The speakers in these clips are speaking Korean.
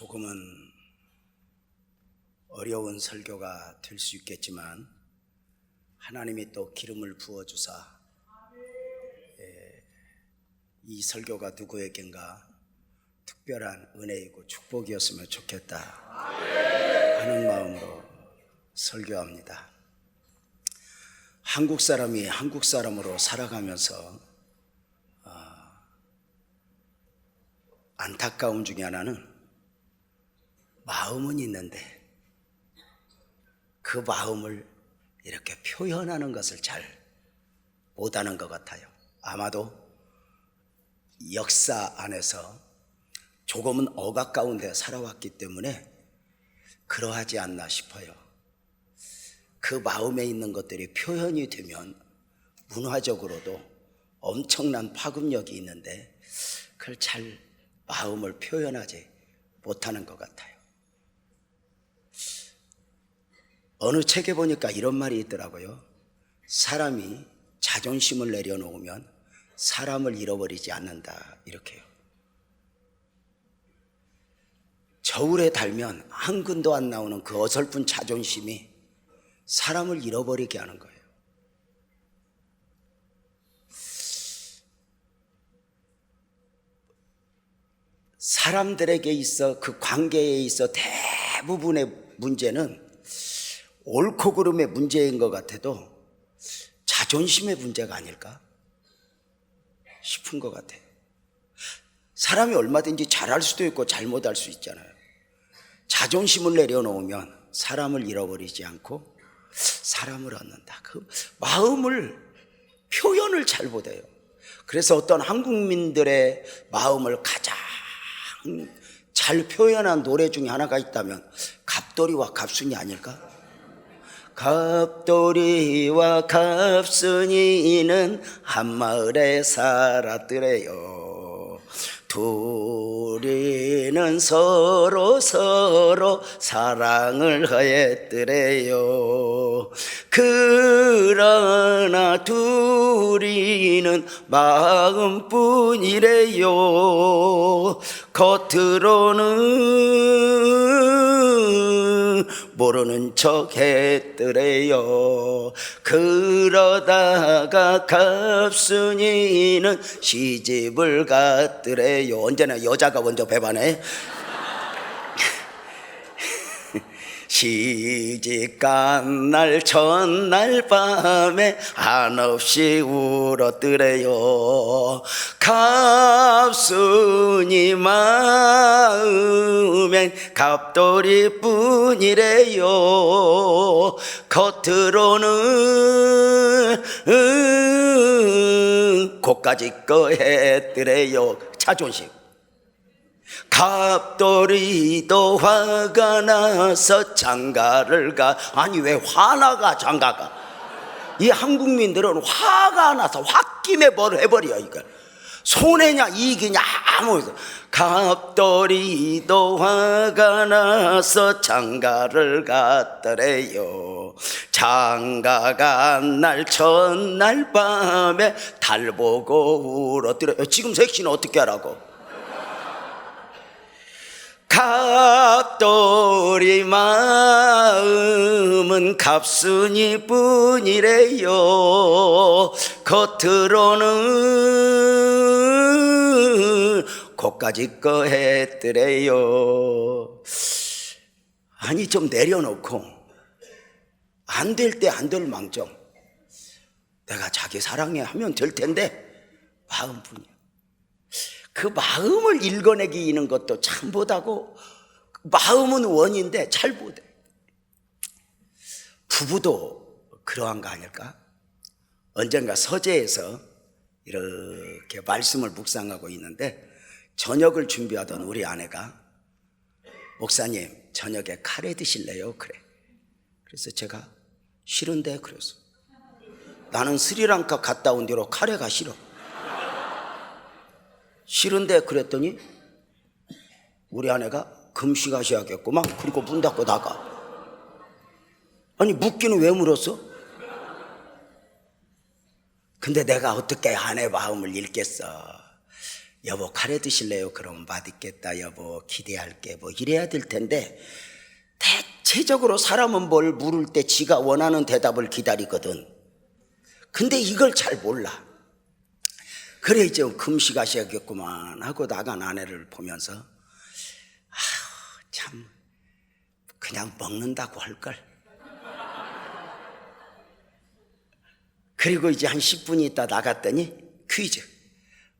조금은 어려운 설교가 될 수 있겠지만 하나님이 또 기름을 부어주사 이 설교가 누구에겐가 특별한 은혜이고 축복이었으면 좋겠다 하는 마음으로 설교합니다. 한국 사람이 한국 사람으로 살아가면서 안타까움 중에 하나는 마음은 있는데 그 마음을 이렇게 표현하는 것을 잘 못하는 것 같아요. 아마도 역사 안에서 조금은 억압 가운데 살아왔기 때문에 그러하지 않나 싶어요. 그 마음에 있는 것들이 표현이 되면 문화적으로도 엄청난 파급력이 있는데 그걸 잘 마음을 표현하지 못하는 것 같아요. 어느 책에 보니까 이런 말이 있더라고요. 사람이 자존심을 내려놓으면 사람을 잃어버리지 않는다, 이렇게요. 저울에 달면 한 근도 안 나오는 그 어설픈 자존심이 사람을 잃어버리게 하는 거예요. 사람들에게 있어, 그 관계에 있어 대부분의 문제는 옳고 그름의 문제인 것 같아도 자존심의 문제가 아닐까 싶은 것 같아요. 사람이 얼마든지 잘할 수도 있고 잘못할 수 있잖아요. 자존심을 내려놓으면 사람을 잃어버리지 않고 사람을 얻는다. 그 마음을 표현을 잘 못해요. 그래서 어떤 한국민들의 마음을 가장 잘 표현한 노래 중에 하나가 있다면 갑돌이와 갑순이 아닐까? 갑돌이와 갑순이는 한마을에 살았더래요. 둘이는 서로 사랑을 하였더래요. 그러나 둘이는 마음뿐이래요. 겉으로는 모르는 척 했더래요. 그러다가 갑순이는 시집을 갔더래요. 언제나 여자가 먼저 배반해. 시집간 날 첫날 밤에 한없이 울었더래요. 갑순이 마음엔 갑돌이 뿐이래요. 겉으로는 고까지 거 했더래요. 자존심. 갑돌이도 화가 나서 장가를 가. 아니 왜 화나가 장가가? 이 한국민들은 화가 나서 홧김에 뭘 해버려. 이걸 손해냐 이익이냐 아무. 갑돌이도 화가 나서 장가를 갔더래요. 장가 간 날 첫날 밤에 달 보고 울었더래요. 지금 색시는 어떻게 하라고? 갑돌이 마음은 갑순이 뿐이래요. 겉으로는 고까지 거 했더래요. 아니 좀 내려놓고 안 될 때 안 될 망정 내가 자기 사랑해 하면 될 텐데 마음뿐이야. 그 마음을 읽어내기는 것도 참 못하고, 마음은 원인데 잘 못해. 부부도 그러한 거 아닐까? 언젠가 서재에서 이렇게 말씀을 묵상하고 있는데 저녁을 준비하던 우리 아내가 목사님 저녁에 카레 드실래요? 그래. 그래서 제가 싫은데 그래서 나는 스리랑카 갔다 온 뒤로 카레가 싫어. 싫은데 그랬더니 우리 아내가 금식하셔야겠구만. 그리고 문 닫고 나가. 아니 묻기는 왜 물었어? 근데 내가 어떻게 아내 마음을 읽겠어. 여보 카레 드실래요? 그럼 맛있겠다 여보, 기대할게, 뭐 이래야 될 텐데, 대체적으로 사람은 뭘 물을 때 지가 원하는 대답을 기다리거든. 근데 이걸 잘 몰라. 그래 이제 금시가시하겠구만 하고 나간 아내를 보면서 참 그냥 먹는다고 할걸. 그리고 이제 한 10분이 있다 나갔더니 퀴즈.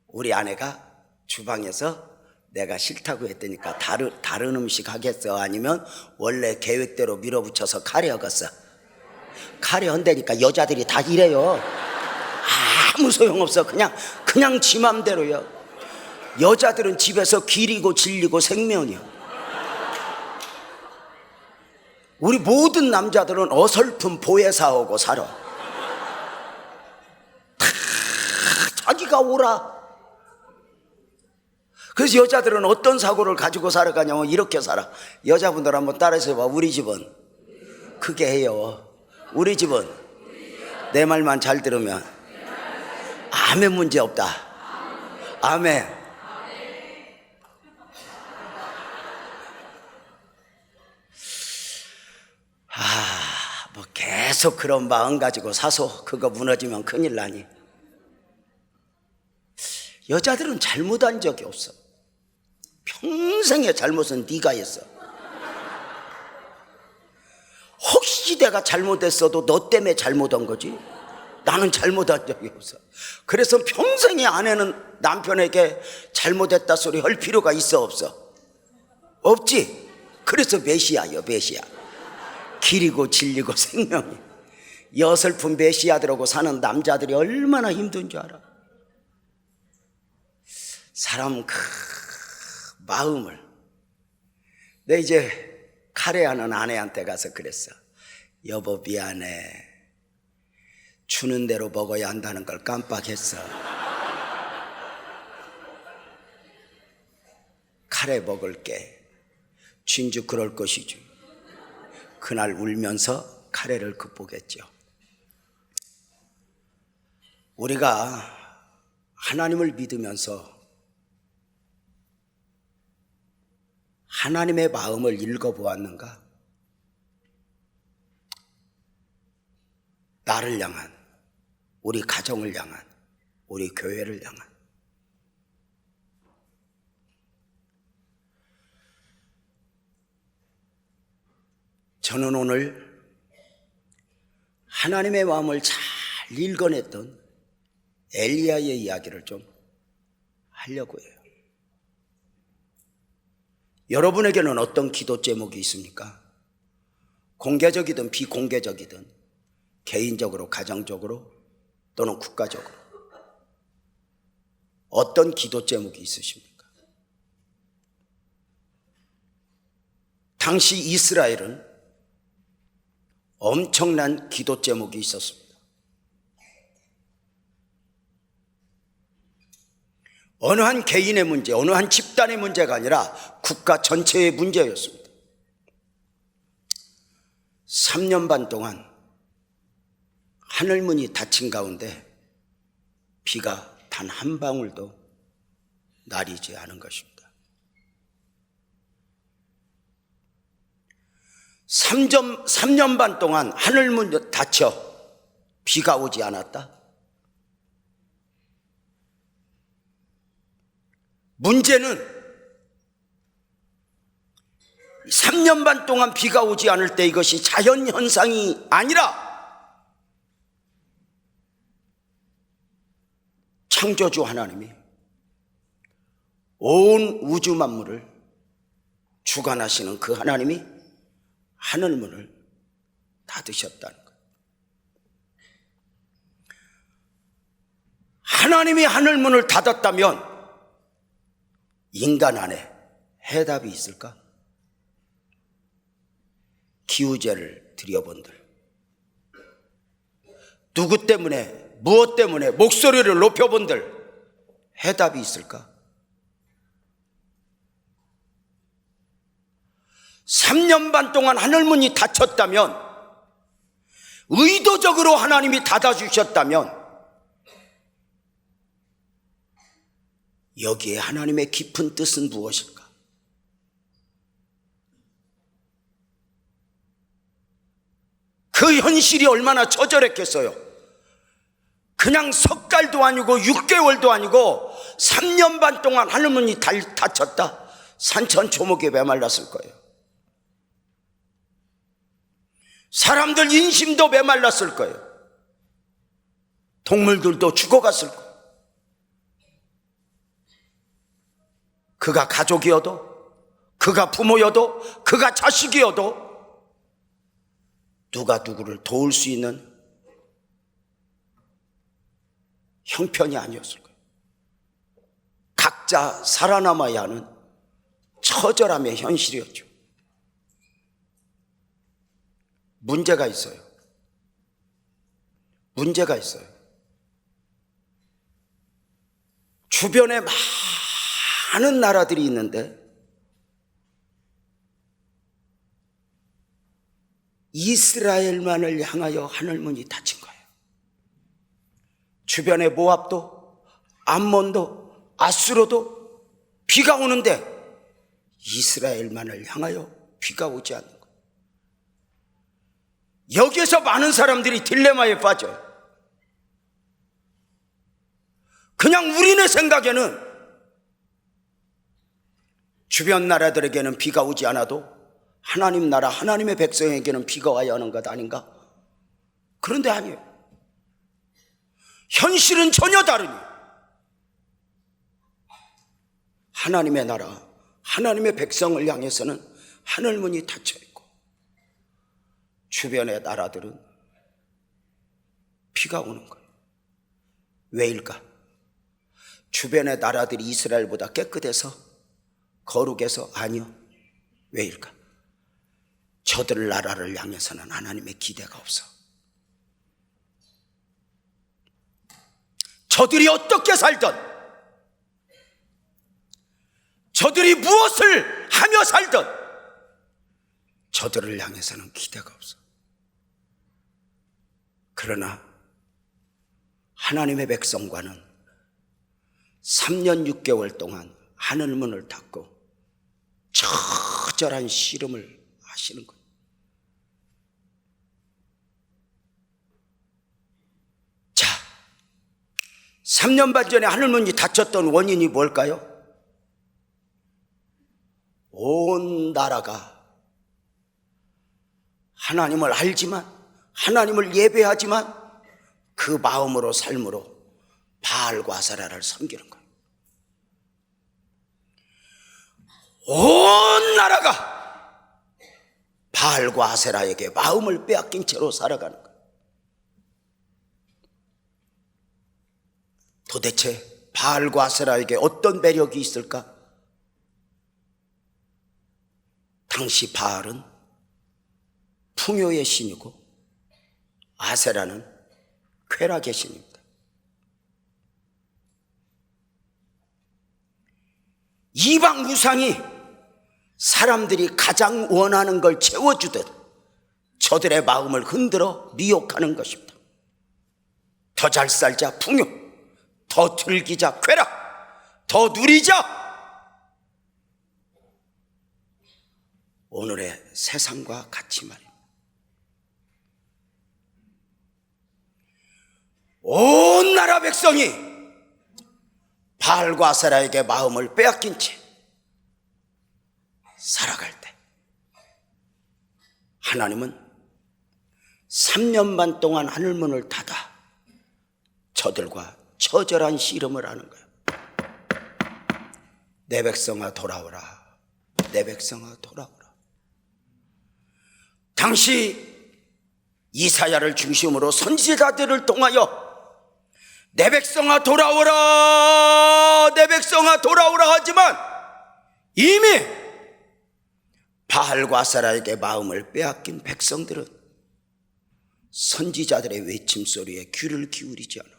우리 아내가 주방에서 내가 싫다고 했더니까 다른 음식 하겠어? 아니면 원래 계획대로 밀어붙여서 카레 하겠어? 카레 한다니까. 여자들이 다 이래요. 아무 소용없어. 그냥 지 맘대로요. 여자들은 집에서 기리고 질리고 생명이요. 우리 모든 남자들은 어설픈 보혜사하고 살아. 다 자기가 오라. 그래서 여자들은 어떤 사고를 가지고 살아가냐면 이렇게 살아. 여자분들 한번 따라해서 봐. 우리 집은 그게 해요. 우리 집은 내 말만 잘 들으면 아멘 문제 없다. 아멘. 뭐 계속 그런 마음 가지고 사소 그거 무너지면 큰일 나니. 여자들은 잘못한 적이 없어. 평생의 잘못은 네가 했어. 혹시 내가 잘못했어도 너 때문에 잘못한 거지. 나는 잘못한 적이 없어. 그래서 평생의 아내는 남편에게 잘못했다 소리 할 필요가 있어 없어? 없지. 그래서 메시아요. 메시아. 기리고 질리고 생명이. 이 어설픈 메시아들하고 사는 남자들이 얼마나 힘든 줄 알아. 사람 마음을. 내 이제 카레하는 아내한테 가서 그랬어. 여보 미안해. 주는 대로 먹어야 한다는 걸 깜빡했어. 카레 먹을게. 진즉 그럴 것이지. 그날 울면서 카레를 극복했죠. 우리가 하나님을 믿으면서 하나님의 마음을 읽어보았는가? 나를 향한, 우리 가정을 향한, 우리 교회를 향한. 저는 오늘 하나님의 마음을 잘 읽어냈던 엘리야의 이야기를 좀 하려고 해요. 여러분에게는 어떤 기도 제목이 있습니까? 공개적이든 비공개적이든 개인적으로, 가정적으로 또는 국가적으로 어떤 기도 제목이 있으십니까? 당시 이스라엘은 엄청난 기도 제목이 있었습니다. 어느 한 개인의 문제, 어느 한 집단의 문제가 아니라 국가 전체의 문제였습니다. 3년 반 동안 하늘문이 닫힌 가운데 비가 단 한 방울도 내리지 않은 것입니다. 3년 반 동안 하늘문이 닫혀 비가 오지 않았다? 문제는 3년 반 동안 비가 오지 않을 때 이것이 자연현상이 아니라 창조주 하나님이 온 우주 만물을 주관하시는 그 하나님이 하늘문을 닫으셨다는 것. 하나님이 하늘문을 닫았다면 인간 안에 해답이 있을까? 기우제를 드려본들, 누구 때문에, 무엇 때문에 목소리를 높여본들 해답이 있을까? 3년 반 동안 하늘문이 닫혔다면, 의도적으로 하나님이 닫아주셨다면 여기에 하나님의 깊은 뜻은 무엇일까? 그 현실이 얼마나 처절했겠어요. 그냥 석 달도 아니고 6개월도 아니고 3년 반 동안 하늘문이 닫혔다. 산천초목에 메말랐을 거예요. 사람들 인심도 메말랐을 거예요. 동물들도 죽어갔을 거예요. 그가 가족이어도, 그가 부모여도, 그가 자식이어도 누가 누구를 도울 수 있는 형편이 아니었을 거예요. 각자 살아남아야 하는 처절함의 현실이었죠. 문제가 있어요. 문제가 있어요. 주변에 많은 나라들이 있는데 이스라엘만을 향하여 하늘문이 닫힌 거예요. 주변에 모압도, 암몬도, 아수르도 비가 오는데 이스라엘만을 향하여 비가 오지 않는 거예요. 여기에서 많은 사람들이 딜레마에 빠져요. 그냥 우리네 생각에는 주변 나라들에게는 비가 오지 않아도 하나님 나라, 하나님의 백성에게는 비가 와야 하는 것 아닌가? 그런데 아니에요. 현실은 전혀 다르니 하나님의 나라, 하나님의 백성을 향해서는 하늘문이 닫혀있고 주변의 나라들은 비가 오는 거예요. 왜일까? 주변의 나라들이 이스라엘보다 깨끗해서, 거룩해서? 아니요. 왜일까? 저들 나라를 향해서는 하나님의 기대가 없어. 저들이 어떻게 살든, 저들이 무엇을 하며 살든 저들을 향해서는 기대가 없어. 그러나 하나님의 백성과는 3년 6개월 동안 하늘문을 닫고 처절한 씨름을 하시는 거예요. 자, 3년 반 전에 하늘문이 닫혔던 원인이 뭘까요? 온 나라가 하나님을 알지만, 하나님을 예배하지만 그 마음으로 삶으로 바알과 아세라를 섬기는 거예요. 온 나라가 바알과 아세라에게 마음을 빼앗긴 채로 살아가는 거예요. 도대체 바알과 아세라에게 어떤 매력이 있을까? 당시 바알은 풍요의 신이고 아세라는 쾌락의 신입니다. 이방 우상이 사람들이 가장 원하는 걸 채워주듯 저들의 마음을 흔들어 미혹하는 것입니다. 더 잘 살자 풍요, 더 즐기자 쾌락, 더 누리자. 오늘의 세상과 같이 말입니다. 온 나라 백성이 바알과 아세라에게 마음을 빼앗긴 채 살아갈 때 하나님은 3년 반 동안 하늘문을 닫아 저들과 처절한 씨름을 하는 거예요. 내 백성아 돌아오라, 내 백성아 돌아오라. 당시 이사야를 중심으로 선지자들을 통하여 내 백성아 돌아오라, 내 백성아 돌아오라 하지만 이미 바알과 아세라에게 마음을 빼앗긴 백성들은 선지자들의 외침소리에 귀를 기울이지 않아.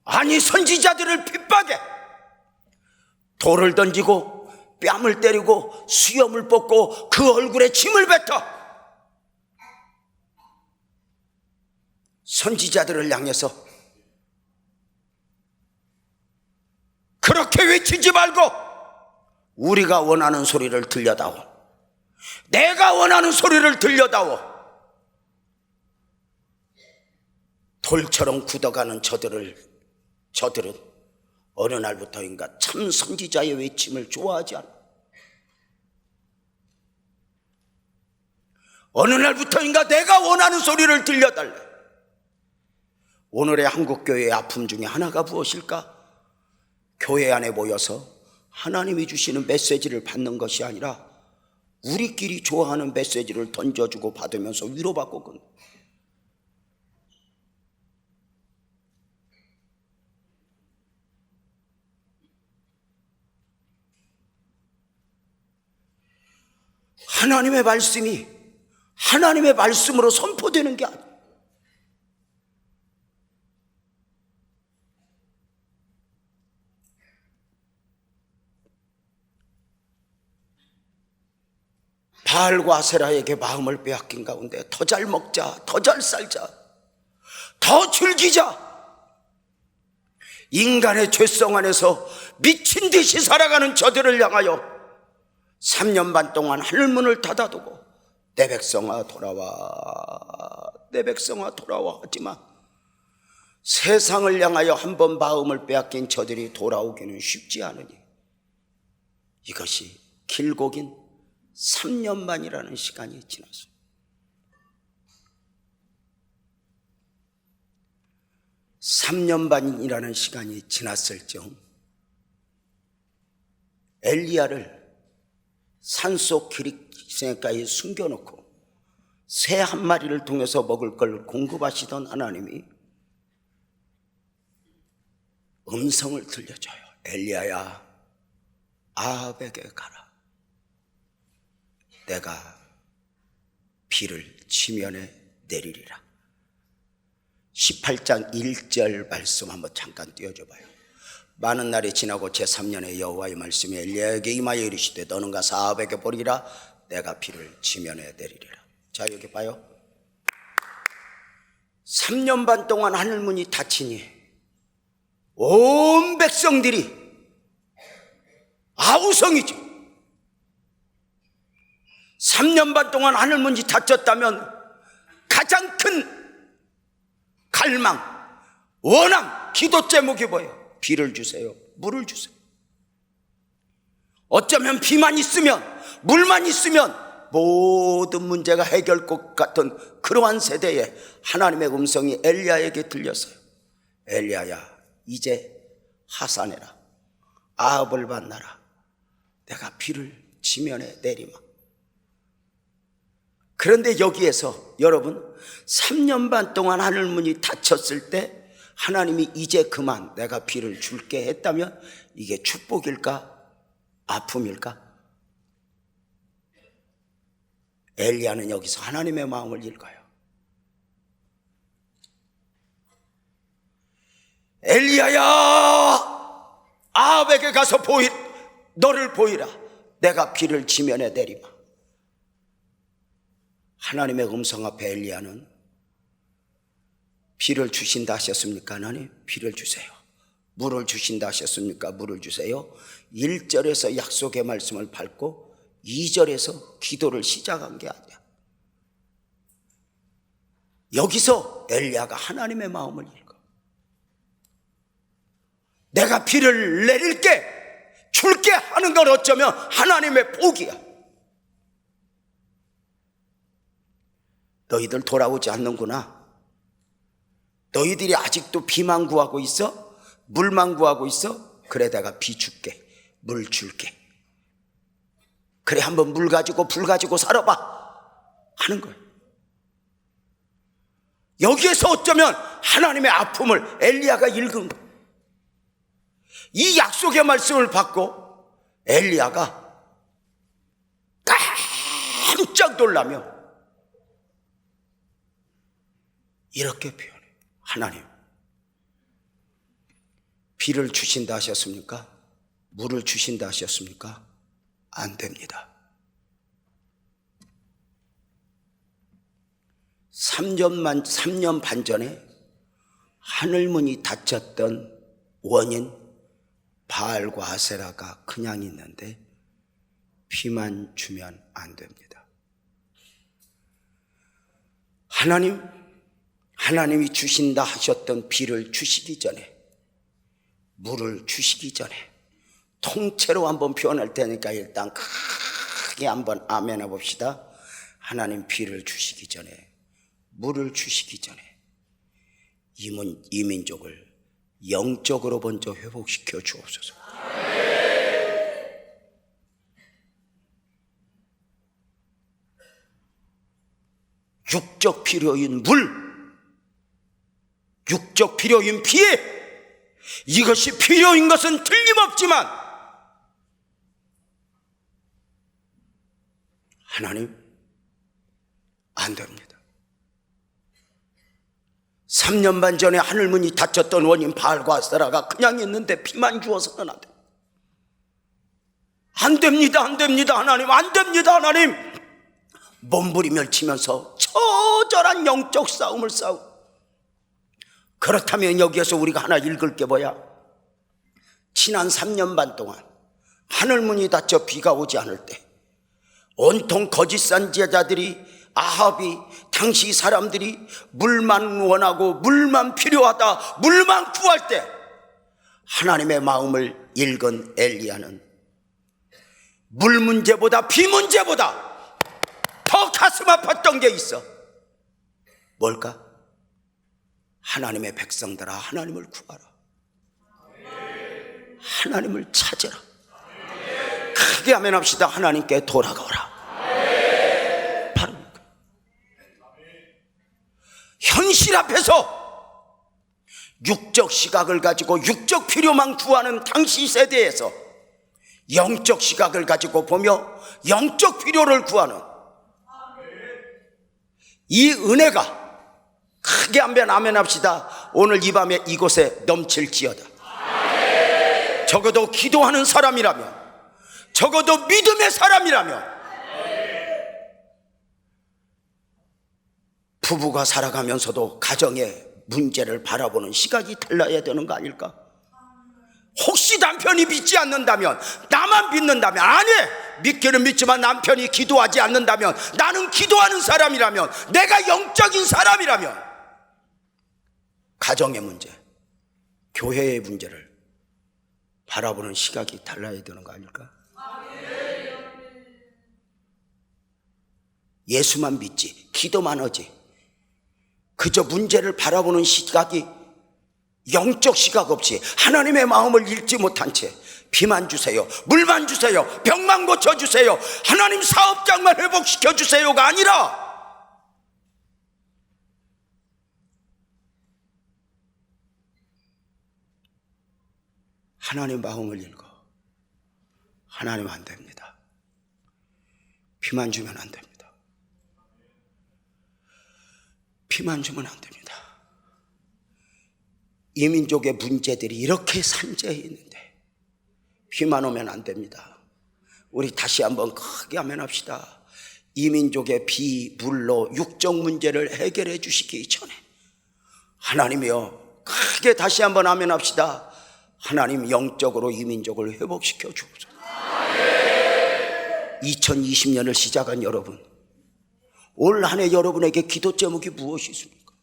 아니, 선지자들을 핍박해 돌을 던지고 뺨을 때리고 수염을 뽑고 그 얼굴에 침을 뱉어 선지자들을 향해서 그렇게 외치지 말고 우리가 원하는 소리를 들려다오. 내가 원하는 소리를 들려다오. 돌처럼 굳어가는 저들은 어느 날부터인가 참 선지자의 외침을 좋아하지 않아. 어느 날부터인가 내가 원하는 소리를 들려달래. 오늘의 한국교회의 아픔 중에 하나가 무엇일까? 교회 안에 모여서 하나님이 주시는 메시지를 받는 것이 아니라 우리끼리 좋아하는 메시지를 던져주고 받으면서 위로받고 그 하나님의 말씀이 하나님의 말씀으로 선포되는 게 아니에요. 바알과 아세라에게 마음을 빼앗긴 가운데 더 잘 먹자, 더 잘 살자, 더 즐기자, 인간의 죄성 안에서 미친 듯이 살아가는 저들을 향하여 3년 반 동안 하늘문을 닫아두고 내 백성아 돌아와, 내 백성아 돌아와 하지만 세상을 향하여 한번 마음을 빼앗긴 저들이 돌아오기는 쉽지 않으니 이것이 길고 긴 3년 반이라는 시간이 지났어요. (3년) 반이라는 시간이 지났을 즈음 엘리야를 산속 기릭생가에 숨겨놓고 새 한 마리를 통해서 먹을 걸 공급하시던 하나님이 음성을 들려줘요. 엘리야야, 아합에게 가라. 내가 비를 지면에 내리리라. 18장 1절 말씀 한번 잠깐 띄워줘 봐요. 많은 날이 지나고 제3년에 여호와의 말씀이 엘리야에게 임하여 이르시되 너는 가서 아합에게 보리라. 내가 비를 지면에 내리리라. 자, 여기 봐요. 3년 반 동안 하늘문이 닫히니 온 백성들이 아우성이죠. 3년 반 동안 하늘문이 닫혔다면 가장 큰 갈망, 원함, 기도 제목이 뭐예요? 비를 주세요, 물을 주세요. 어쩌면 비만 있으면, 물만 있으면 모든 문제가 해결될 것 같은 그러한 세대에 하나님의 음성이 엘리야에게 들렸어요. 엘리야야, 이제 하산해라. 아합을 만나라. 내가 비를 지면에 내리마. 그런데 여기에서 여러분 3년 반 동안 하늘문이 닫혔을 때 하나님이 이제 그만 내가 비를 줄게 했다면 이게 축복일까? 아픔일까? 엘리야는 여기서 하나님의 마음을 읽어요. 엘리야야, 아합에게 가서 너를 보이라. 내가 비를 지면에 내리마. 하나님의 음성 앞에 엘리야는 비를 주신다 하셨습니까? 하나님, 비를 주세요. 물을 주신다 하셨습니까? 물을 주세요. 1절에서 약속의 말씀을 밟고 2절에서 기도를 시작한 게 아니야. 여기서 엘리야가 하나님의 마음을 읽어. 내가 비를 내릴게, 줄게 하는 건 어쩌면 하나님의 복이야. 너희들 돌아오지 않는구나. 너희들이 아직도 비만 구하고 있어? 물만 구하고 있어? 그래, 내가 비 줄게, 물 줄게. 그래, 한번 물 가지고 불 가지고 살아봐 하는 거예요. 여기에서 어쩌면 하나님의 아픔을 엘리야가 읽은 거예요. 이 약속의 말씀을 받고 엘리야가 깜짝 놀라며 이렇게 표현해요. 하나님, 비를 주신다 하셨습니까? 물을 주신다 하셨습니까? 안 됩니다. 3년 반 전에 하늘문이 닫혔던 원인, 바알과 아세라가 그냥 있는데 비만 주면 안 됩니다. 하나님이 주신다 하셨던 비를 주시기 전에, 물을 주시기 전에 통째로 한번 표현할 테니까 일단 크게 한번 아멘 해봅시다. 하나님 비를 주시기 전에, 물을 주시기 전에 이 민족을 영적으로 먼저 회복시켜 주옵소서. 육적 필요인 물, 육적 필요인 피해, 이것이 필요인 것은 틀림없지만 하나님 안 됩니다. 3년 반 전에 하늘문이 닫혔던 원인 바알과 아세라가 그냥 있는데 비만 주어서는 안 됩니다. 안 됩니다. 하나님 안 됩니다. 하나님. 몸부림을 치면서 처절한 영적 싸움을 싸우고, 그렇다면 여기에서 우리가 하나 읽을 게 뭐야? 지난 3년 반 동안 하늘문이 닫혀 비가 오지 않을 때 온통 거짓 선지자들이, 아합이, 당시 사람들이 물만 원하고 물만 필요하다, 물만 구할 때 하나님의 마음을 읽은 엘리야는 물 문제보다 비 문제보다 더 가슴 아팠던 게 있어. 뭘까? 하나님의 백성들아, 하나님을 구하라. 하나님을 찾으라. 크게 아멘 합시다. 하나님께 돌아가오라. 바로 현실 앞에서 육적 시각을 가지고 육적 필요만 구하는 당시 세대에서 영적 시각을 가지고 보며 영적 필요를 구하는 이 은혜가, 크게 한번 아멘 합시다, 오늘 이 밤에 이곳에 넘칠지어다. 적어도 기도하는 사람이라면, 적어도 믿음의 사람이라면, 부부가 살아가면서도 가정의 문제를 바라보는 시각이 달라야 되는 거 아닐까? 혹시 남편이 믿지 않는다면, 나만 믿는다면, 아니, 믿기는 믿지만 남편이 기도하지 않는다면, 나는 기도하는 사람이라면, 내가 영적인 사람이라면, 가정의 문제, 교회의 문제를 바라보는 시각이 달라야 되는 거 아닐까? 예수만 믿지, 기도만 하지, 그저 문제를 바라보는 시각이 영적 시각 없이 하나님의 마음을 읽지 못한 채 비만 주세요, 물만 주세요, 병만 고쳐주세요, 하나님 사업장만 회복시켜주세요가 아니라 하나님 마음을 읽어. 하나님 안 됩니다. 비만 주면 안 됩니다. 비만 주면 안 됩니다. 이 민족의 문제들이 이렇게 산재해 있는데 비만 오면 안 됩니다. 우리 다시 한번 크게 아멘 합시다. 이 민족의 비, 물로 육적 문제를 해결해 주시기 전에 하나님이여, 크게 다시 한번 아멘 합시다. 하나님 영적으로 이 민족을 회복시켜 주옵소서. 2020년을 시작한 여러분, 올 한 해 여러분에게 기도 제목이 무엇이 있습니까?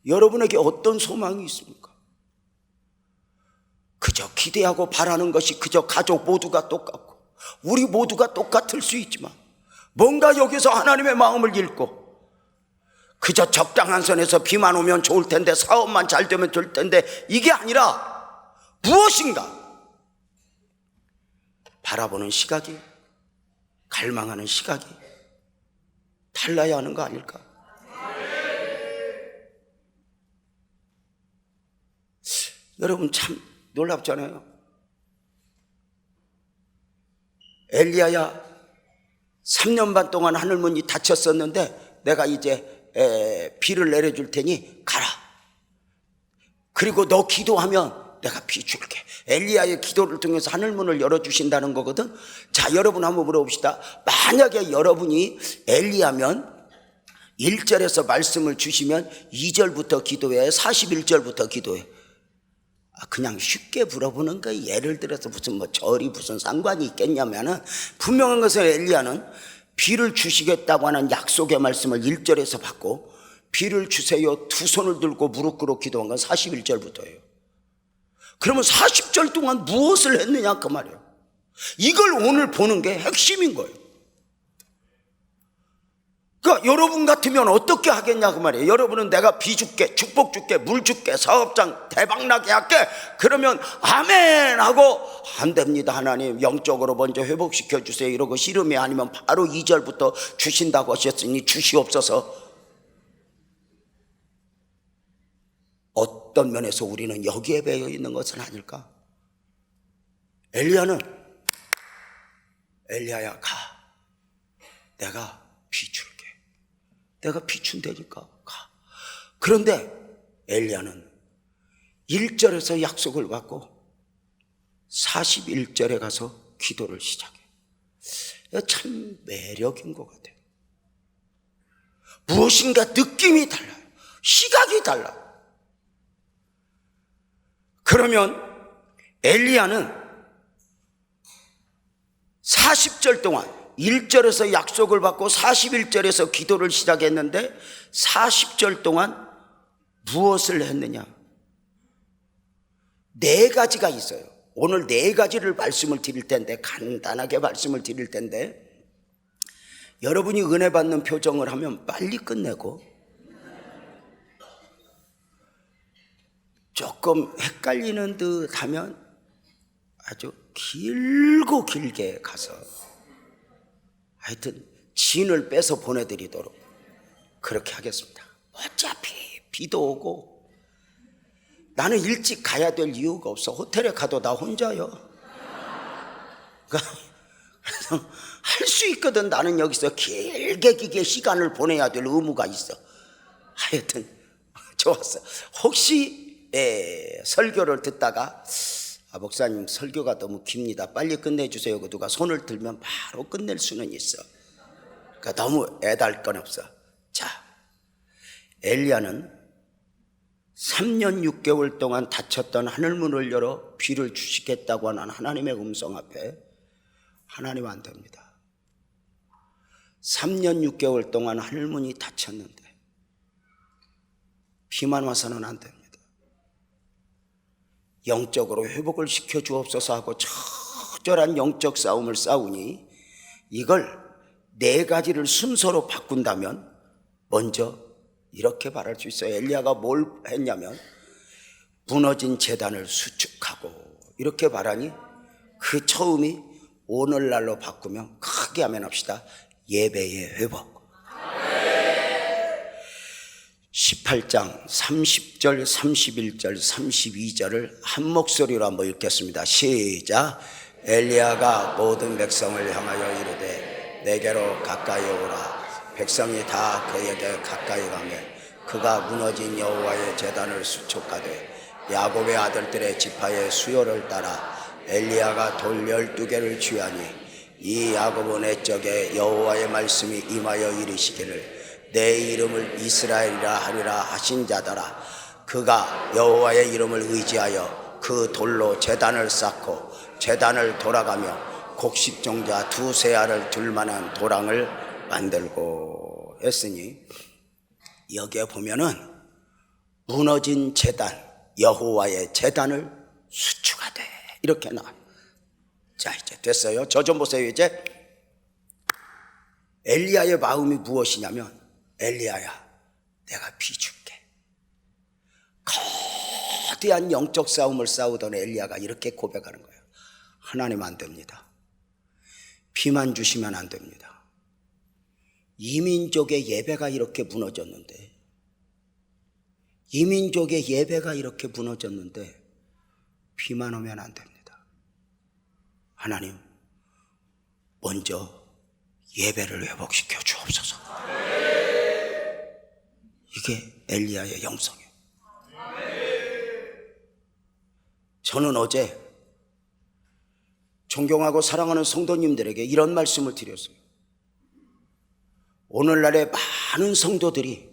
여러분에게 어떤 소망이 있습니까? 그저 기대하고 바라는 것이 그저 가족 모두가 똑같고 우리 모두가 똑같을 수 있지만, 뭔가 여기서 하나님의 마음을 읽고 그저 적당한 선에서 비만 오면 좋을 텐데, 사업만 잘 되면 될 텐데, 이게 아니라 무엇인가 바라보는 시각이, 갈망하는 시각이 달라야 하는 거 아닐까? 여러분 참 놀랍잖아요. 엘리야야, 3년 반 동안 하늘문이 닫혔었는데 내가 이제 비를 내려줄 테니 가라. 그리고 너 기도하면 내가 비 줄게. 엘리야의 기도를 통해서 하늘문을 열어주신다는 거거든. 자, 여러분 한번 물어봅시다. 만약에 여러분이 엘리야면 1절에서 말씀을 주시면 2절부터 기도해, 41절부터 기도해. 그냥 쉽게 물어보는 거예요. 예를 들어서 무슨 절이 무슨 상관이 있겠냐면은, 분명한 것은 엘리야는 비를 주시겠다고 하는 약속의 말씀을 1절에서 받고, 비를 주세요 두 손을 들고 무릎 꿇어 기도한 건 41절부터예요. 그러면 40절 동안 무엇을 했느냐 그 말이에요. 이걸 오늘 보는 게 핵심인 거예요. 그러니까 여러분 같으면 어떻게 하겠냐 그 말이에요. 여러분은 내가 비 줄게, 축복 줄게, 물 줄게, 사업장 대박나게 할게, 그러면 아멘 하고, 안 됩니다 하나님, 영적으로 먼저 회복시켜 주세요 이러고 싫으면, 아니면 바로 2절부터 주신다고 하셨으니 주시옵소서. 어떤 면에서 우리는 여기에 배어 있는 것은 아닐까? 엘리야는, 엘리야야 가, 내가 비 줄게, 내가 비춘다니까 가. 그런데 엘리야는 1절에서 약속을 받고 41절에 가서 기도를 시작해. 참 매력인 것 같아요. 무엇인가 느낌이 달라요. 시각이 달라요. 그러면 엘리야는 40절 동안 1절에서 약속을 받고 41절에서 기도를 시작했는데, 40절 동안 무엇을 했느냐? 4가지가 있어요. 오늘 4가지를 말씀을 드릴 텐데, 간단하게 말씀을 드릴 텐데, 여러분이 은혜 받는 표정을 하면 빨리 끝내고, 조금 헷갈리는 듯 하면 아주 길고 길게 가서 하여튼 진을 빼서 보내드리도록 그렇게 하겠습니다. 어차피 비도 오고 나는 일찍 가야 될 이유가 없어. 호텔에 가도 나 혼자요. 그러니까 할 수 있거든. 나는 여기서 길게 시간을 보내야 될 의무가 있어. 하여튼 좋았어. 혹시 설교를 듣다가 목사님 설교가 너무 깁니다, 빨리 끝내주세요, 그 누가 손을 들면 바로 끝낼 수는 있어. 그러니까 너무 애달 건 없어. 자, 엘리야는 3년 6개월 동안 닫혔던 하늘문을 열어 비를 주시겠다고 하는 하나님의 음성 앞에 하나님 안 됩니다. 3년 6개월 동안 하늘문이 닫혔는데 비만 와서는 안 됩니다. 영적으로 회복을 시켜 주옵소서 하고 처절한 영적 싸움을 싸우니, 이걸 4가지를 순서로 바꾼다면 먼저 이렇게 말할 수 있어요. 엘리야가 뭘 했냐면 무너진 제단을 수축하고 이렇게 말하니, 그 처음이 오늘날로 바꾸면 크게 하면 합시다. 예배의 회복. 18장 30절, 31절, 32절을 한 목소리로 한번 읽겠습니다. 시작. 엘리야가 모든 백성을 향하여 이르되 내게로 가까이 오라. 백성이 다 그에게 가까이 가며 그가 무너진 여호와의 제단을 수축하되 야곱의 아들들의 지파의 수요를 따라 엘리야가 돌 12개를 취하니, 이 야곱은 옛적에 여호와의 말씀이 임하여 이르시기를 내 이름을 이스라엘이라 하리라 하신 자더라. 그가 여호와의 이름을 의지하여 그 돌로 제단을 쌓고 제단을 돌아가며 곡식종자 2세 알을 둘 만한 도랑을 만들고 했으니, 여기에 보면은 무너진 제단, 여호와의 제단을 수축하되 이렇게 나와요. 자, 이제 됐어요. 저 좀 보세요. 이제 엘리야의 마음이 무엇이냐면, 엘리야야 내가 비 줄게. 거대한 영적 싸움을 싸우던 엘리야가 이렇게 고백하는 거예요. 하나님 안 됩니다. 비만 주시면 안 됩니다. 이민족의 예배가 이렇게 무너졌는데, 이민족의 예배가 이렇게 무너졌는데 비만 오면 안 됩니다. 하나님 먼저 예배를 회복시켜 주옵소서. 이게 엘리야의 영성이에요. 저는 어제 존경하고 사랑하는 성도님들에게 이런 말씀을 드렸어요. 오늘날의 많은 성도들이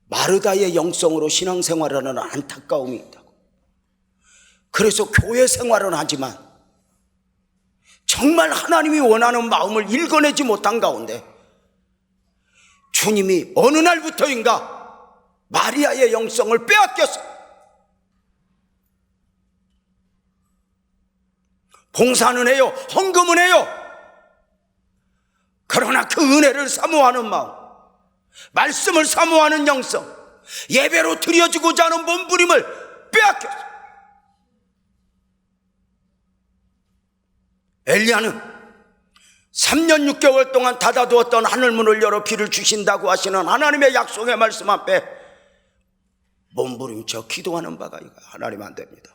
마르다의 영성으로 신앙생활을 하는 안타까움이 있다고. 그래서 교회 생활은 하지만 정말 하나님이 원하는 마음을 읽어내지 못한 가운데 주님이 어느 날부터인가 마리아의 영성을 빼앗겼어요. 봉사는 해요, 헌금은 해요. 그러나 그 은혜를 사모하는 마음, 말씀을 사모하는 영성, 예배로 드려지고자 하는 몸부림을 빼앗겼어요. 엘리야는 3년 6개월 동안 닫아두었던 하늘문을 열어 비를 주신다고 하시는 하나님의 약속의 말씀 앞에 몸부림쳐 기도하는 바가 이거야. 하나님 안 됩니다.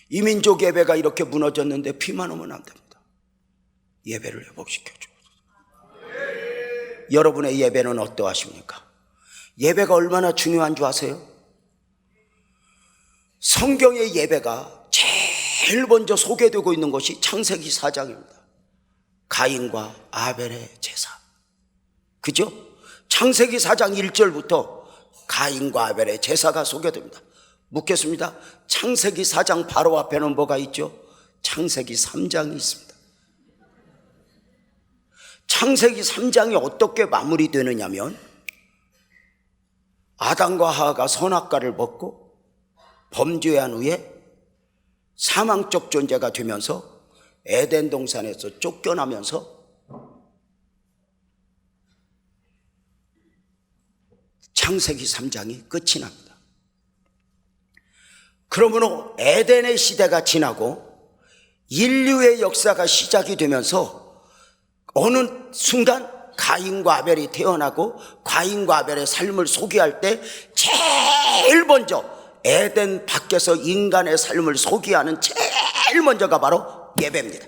이 민족 예배가 이렇게 무너졌는데 비만 오면 안 됩니다. 예배를 회복시켜줘. 여러분의 예배는 어떠하십니까? 예배가 얼마나 중요한 줄 아세요? 성경의 예배가 제일 먼저 소개되고 있는 것이 창세기 4장입니다. 가인과 아벨의 제사. 그죠? 창세기 4장 1절부터 가인과 아벨의 제사가 소개됩니다. 묻겠습니다. 창세기 4장 바로 앞에는 뭐가 있죠? 창세기 3장이 있습니다. 창세기 3장이 어떻게 마무리되느냐면 아담과 하와가 선악과를 먹고 범죄한 후에 사망적 존재가 되면서 에덴 동산에서 쫓겨나면서 창세기 3장이 끝이 납니다. 그러므로 에덴의 시대가 지나고 인류의 역사가 시작이 되면서 어느 순간 가인과 아벨이 태어나고 가인과 아벨의 삶을 소개할 때 제일 먼저 에덴 밖에서 인간의 삶을 소개하는 제일 먼저가 바로 예배입니다.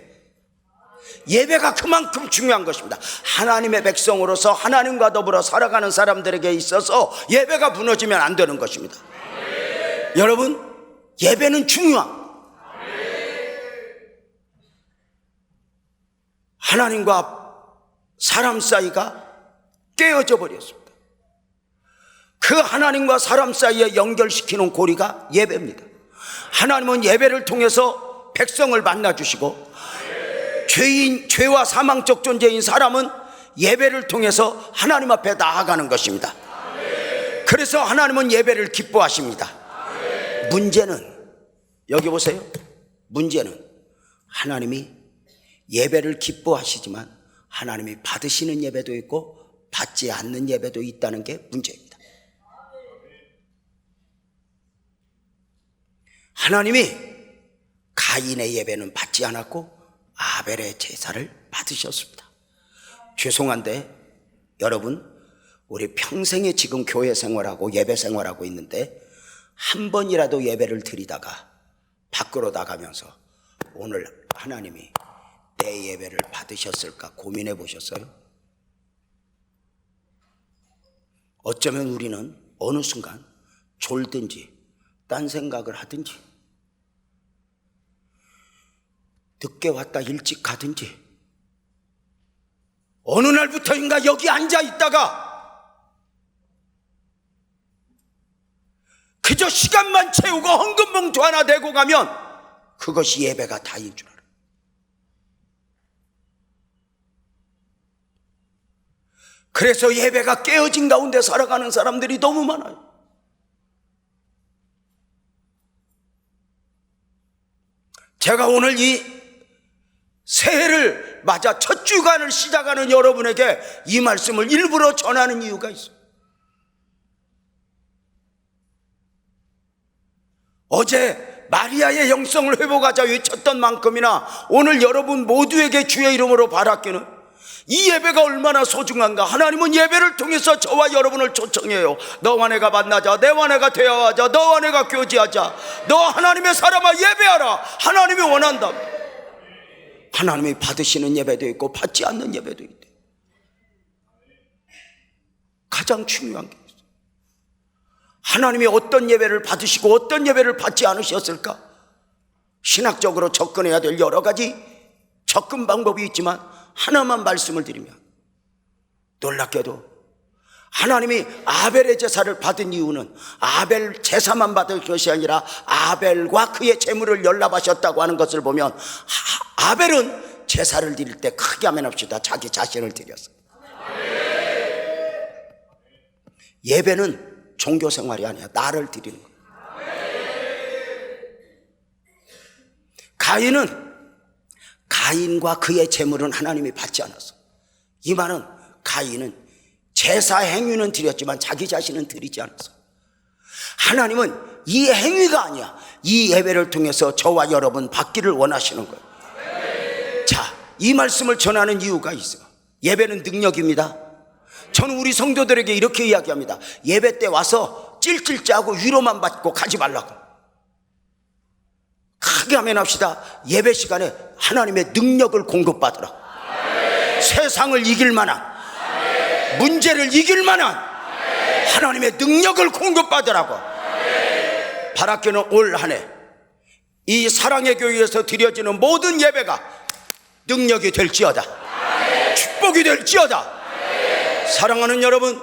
예배가 그만큼 중요한 것입니다. 하나님의 백성으로서 하나님과 더불어 살아가는 사람들에게 있어서 예배가 무너지면 안 되는 것입니다. 여러분, 예배는 중요한, 하나님과 사람 사이가 깨어져 버렸습니다. 그 하나님과 사람 사이에 연결시키는 고리가 예배입니다. 하나님은 예배를 통해서 백성을 만나주시고 죄와 사망적 존재인 사람은 예배를 통해서 하나님 앞에 나아가는 것입니다. 그래서 하나님은 예배를 기뻐하십니다. 문제는, 여기 보세요. 문제는 하나님이 예배를 기뻐하시지만 하나님이 받으시는 예배도 있고 받지 않는 예배도 있다는 게 문제입니다. 하나님이 가인의 예배는 받지 않았고 아벨의 제사를 받으셨습니다. 죄송한데 여러분, 우리 평생에 지금 교회 생활하고 예배 생활하고 있는데 한 번이라도 예배를 드리다가 밖으로 나가면서 오늘 하나님이 내 예배를 받으셨을까 고민해 보셨어요? 어쩌면 우리는 어느 순간 졸든지 딴 생각을 하든지 늦게 왔다 일찍 가든지 어느 날부터인가 여기 앉아 있다가 그저 시간만 채우고 헌금 봉투 하나 내고 가면 그것이 예배가 다인 줄 알아요. 그래서 예배가 깨어진 가운데 살아가는 사람들이 너무 많아요. 제가 오늘 이 새해를 맞아 첫 주간을 시작하는 여러분에게 이 말씀을 일부러 전하는 이유가 있어요. 어제 마리아의 영성을 회복하자 외쳤던 만큼이나 오늘 여러분 모두에게 주의 이름으로 바라기는 이 예배가 얼마나 소중한가. 하나님은 예배를 통해서 저와 여러분을 초청해요. 너와 내가 만나자, 내와 내가 대화하자, 너와 내가 교제하자, 너 하나님의 사람아 예배하라. 하나님이 원한다. 하나님이 받으시는 예배도 있고 받지 않는 예배도 있대. 가장 중요한 게 있어요. 하나님이 어떤 예배를 받으시고 어떤 예배를 받지 않으셨을까? 신학적으로 접근해야 될 여러 가지 접근 방법이 있지만 하나만 말씀을 드리면, 놀랍게도 하나님이 아벨의 제사를 받은 이유는 아벨 제사만 받을 것이 아니라 아벨과 그의 재물을 연락하셨다고 하는 것을 보면, 아벨은 제사를 드릴 때 크게 하면 합시다, 자기 자신을 드렸어요. 예배는 종교 생활이 아니야. 나를 드리는 거야. 가인과 그의 재물은 하나님이 받지 않았어. 이 말은 가인은 제사 행위는 드렸지만 자기 자신은 드리지 않았어. 하나님은 이 행위가 아니야, 이 예배를 통해서 저와 여러분 받기를 원하시는 거예요. 자, 이 말씀을 전하는 이유가 있어요. 예배는 능력입니다. 저는 우리 성도들에게 이렇게 이야기합니다. 예배 때 와서 찔찔 짜고 위로만 받고 가지 말라고. 크게 하면 합시다. 예배 시간에 하나님의 능력을 공급받으라. 세상을 이길 만한, 문제를 이길 만한 하나님의 능력을 공급받으라고. 바라께는 올 한 해 이 사랑의 교회에서 드려지는 모든 예배가 능력이 될지어다, 축복이 될지어다. 사랑하는 여러분,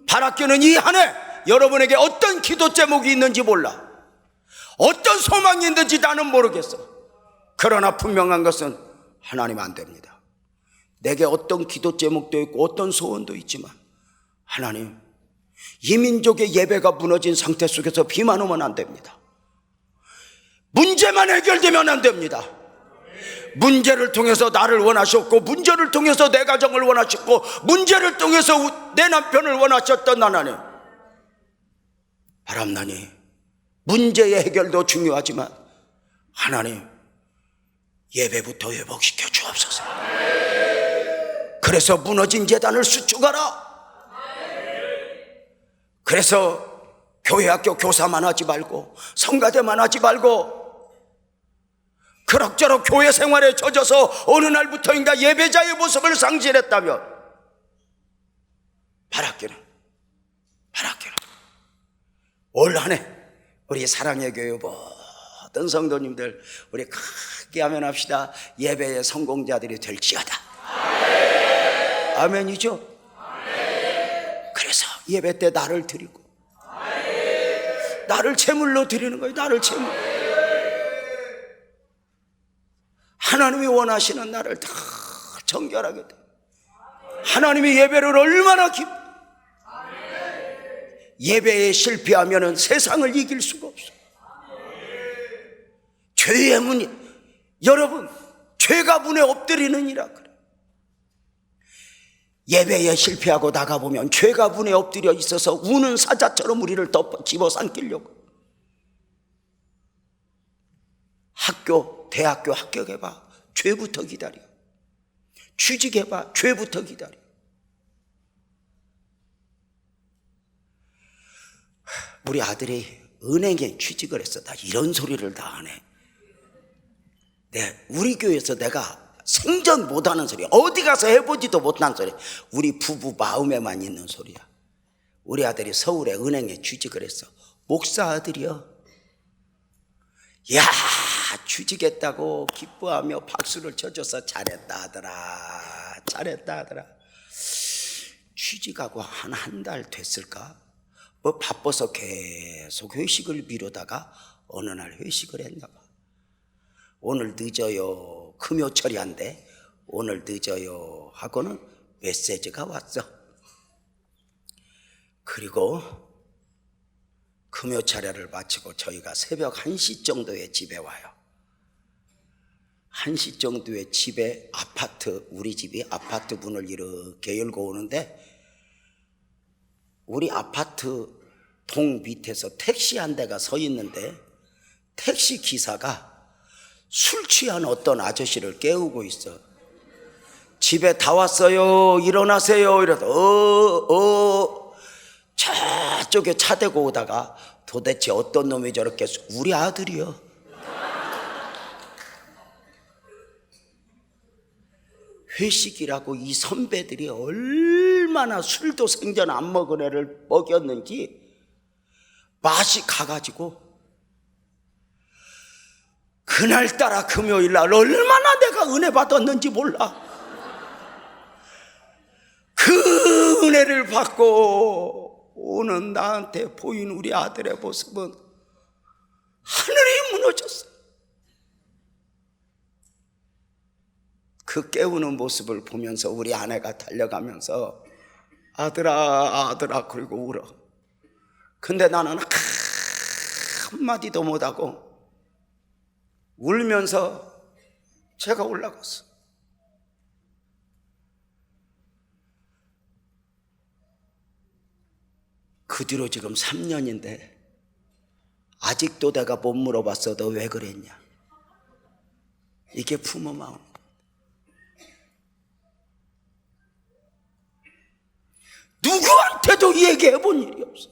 바라께는 이 한 해 여러분에게 어떤 기도 제목이 있는지 몰라, 어떤 소망이 있는지 나는 모르겠어. 그러나 분명한 것은 하나님 안 됩니다. 내게 어떤 기도 제목도 있고 어떤 소원도 있지만, 하나님, 이 민족의 예배가 무너진 상태 속에서 비만 오면 안 됩니다. 문제만 해결되면 안 됩니다. 문제를 통해서 나를 원하셨고, 문제를 통해서 내 가정을 원하셨고, 문제를 통해서 내 남편을 원하셨던 하나님, 바람나니 문제의 해결도 중요하지만 하나님, 예배부터 회복시켜 주옵소서. 그래서 무너진 제단을 수축하라. 그래서 교회 학교 교사만 하지 말고, 성가대만 하지 말고, 그럭저럭 교회 생활에 젖어서 어느 날부터인가 예배자의 모습을 상실했다면, 바라께는 올 한 해 우리 사랑의 교회 모든 성도님들, 우리 크게 하면 합시다. 예배의 성공자들이 될지어다. 아멘이죠? 그래서 예배 때 나를 드리고, 나를 제물로 드리는 거예요. 나를 제물. 하나님이 원하시는 나를 다 정결하게 돼. 하나님이 예배를 얼마나 예배에 실패하면 세상을 이길 수가 없어. 죄의 문이, 여러분, 죄가 문에 엎드리느니라 그래. 예배에 실패하고 나가보면 죄가 문에 엎드려 있어서 우는 사자처럼 우리를 집어삼키려고. 대학교 합격해봐, 죄부터 기다려. 취직해봐, 죄부터 기다려. 우리 아들이 은행에 취직을 했어. 나 이런 소리를 다 하네. 우리 교회에서 내가 생전 못하는 소리, 어디 가서 해보지도 못한 소리, 우리 부부 마음에만 있는 소리야. 우리 아들이 서울의 은행에 취직을 했어. 목사 아들이요. 야, 취직했다고 기뻐하며 박수를 쳐줘서 잘했다 하더라. 잘했다 하더라. 취직하고 한 달 됐을까? 뭐 바빠서 계속 회식을 미루다가 어느 날 회식을 했나 봐. 오늘 늦어요, 금요 처리한대. 오늘 늦어요 하고는 메시지가 왔어. 그리고 금요 차례를 마치고 저희가 새벽 1시 정도에 집에 와요. 1시 정도에 집에 우리 집이 아파트 문을 이렇게 열고 오는데, 우리 아파트 동 밑에서 택시 한 대가 서 있는데, 택시 기사가 술 취한 어떤 아저씨를 깨우고 있어. 집에 다 왔어요, 일어나세요 이래서 저쪽에 차 대고 오다가 도대체 어떤 놈이 저렇게, 우리 아들이요. 회식이라고 이 선배들이 얼마나 술도 생전 안 먹은 애를 먹였는지 맛이 가가지고, 그날따라 금요일날 얼마나 내가 은혜 받았는지 몰라. 그 은혜를 받고 오는 나한테 보인 우리 아들의 모습은 하늘이 무너졌어요. 그 깨우는 모습을 보면서 우리 아내가 달려가면서 아들아 아들아 그리고 울어. 근데 나는 한마디도 못하고 울면서 제가 올라갔어. 그 뒤로 지금 3년인데 아직도 내가 못 물어봤어. 너 왜 그랬냐? 이게 부모 마음. 누구한테도 얘기해 본 일이 없어.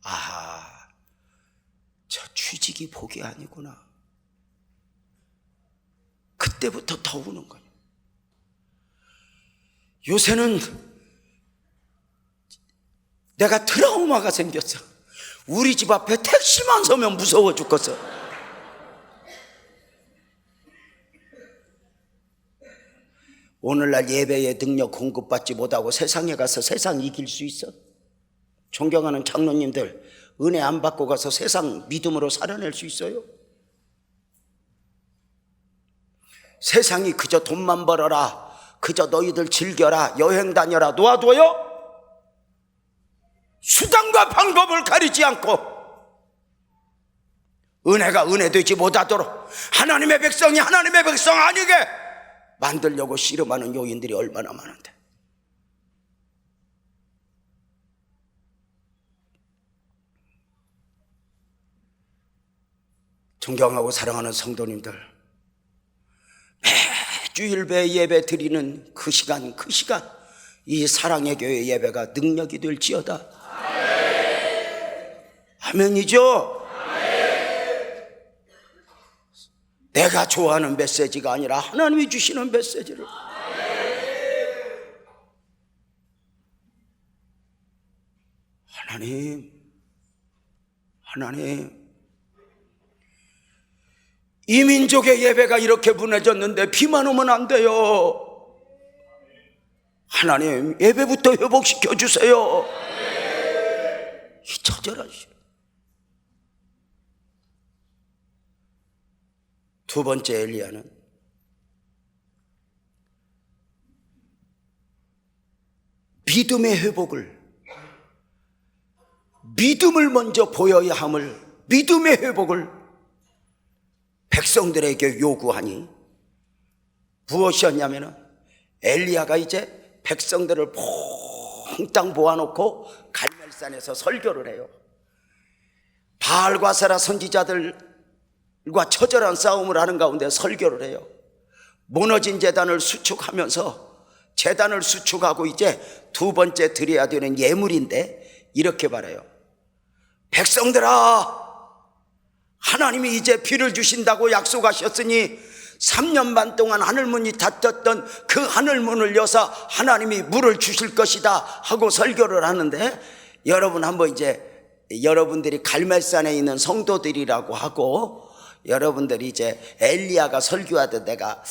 아, 저 취직이 복이 아니구나. 그때부터 더 우는 거예요. 요새는 내가 트라우마가 생겼어. 우리 집 앞에 택시만 서면 무서워 죽겠어. 오늘날 예배의 능력 공급받지 못하고 세상에 가서 세상 이길 수 있어? 존경하는 장로님들, 은혜 안 받고 가서 세상 믿음으로 살아낼 수 있어요? 세상이 그저 돈만 벌어라, 그저 너희들 즐겨라, 여행 다녀라 놓아둬요? 수단과 방법을 가리지 않고 은혜가 은혜되지 못하도록 하나님의 백성이 하나님의 백성 아니게 만들려고 씨름하는 요인들이 얼마나 많은데. 존경하고 사랑하는 성도님들, 매주일배 예배 드리는 그 시간 이 사랑의 교회 예배가 능력이 될지어다. 아멘이죠? 내가 좋아하는 메시지가 아니라 하나님이 주시는 메시지를. 하나님, 이 민족의 예배가 이렇게 무너졌는데 비만 오면 안 돼요. 하나님, 예배부터 회복시켜 주세요. 이 처절한 시. 두 번째 엘리야는 믿음의 회복을, 믿음을 먼저 보여야 함을, 믿음의 회복을 백성들에게 요구하니 무엇이었냐면은 엘리야가 이제 백성들을 퐁땅 모아놓고 갈멜산에서 설교를 해요. 바알과 세라 선지자들과 처절한 싸움을 하는 가운데 설교를 해요. 무너진 제단을 수축하면서 제단을 수축하고 이제 두 번째 드려야 되는 예물인데 이렇게 말해요. 백성들아, 하나님이 이제 비를 주신다고 약속하셨으니 3년 반 동안 하늘문이 닫혔던 그 하늘문을 여사 하나님이 물을 주실 것이다 하고 설교를 하는데, 여러분 한번 이제 여러분들이 갈멜산에 있는 성도들이라고 하고 여러분들이 이제 엘리야가 설교하던 내가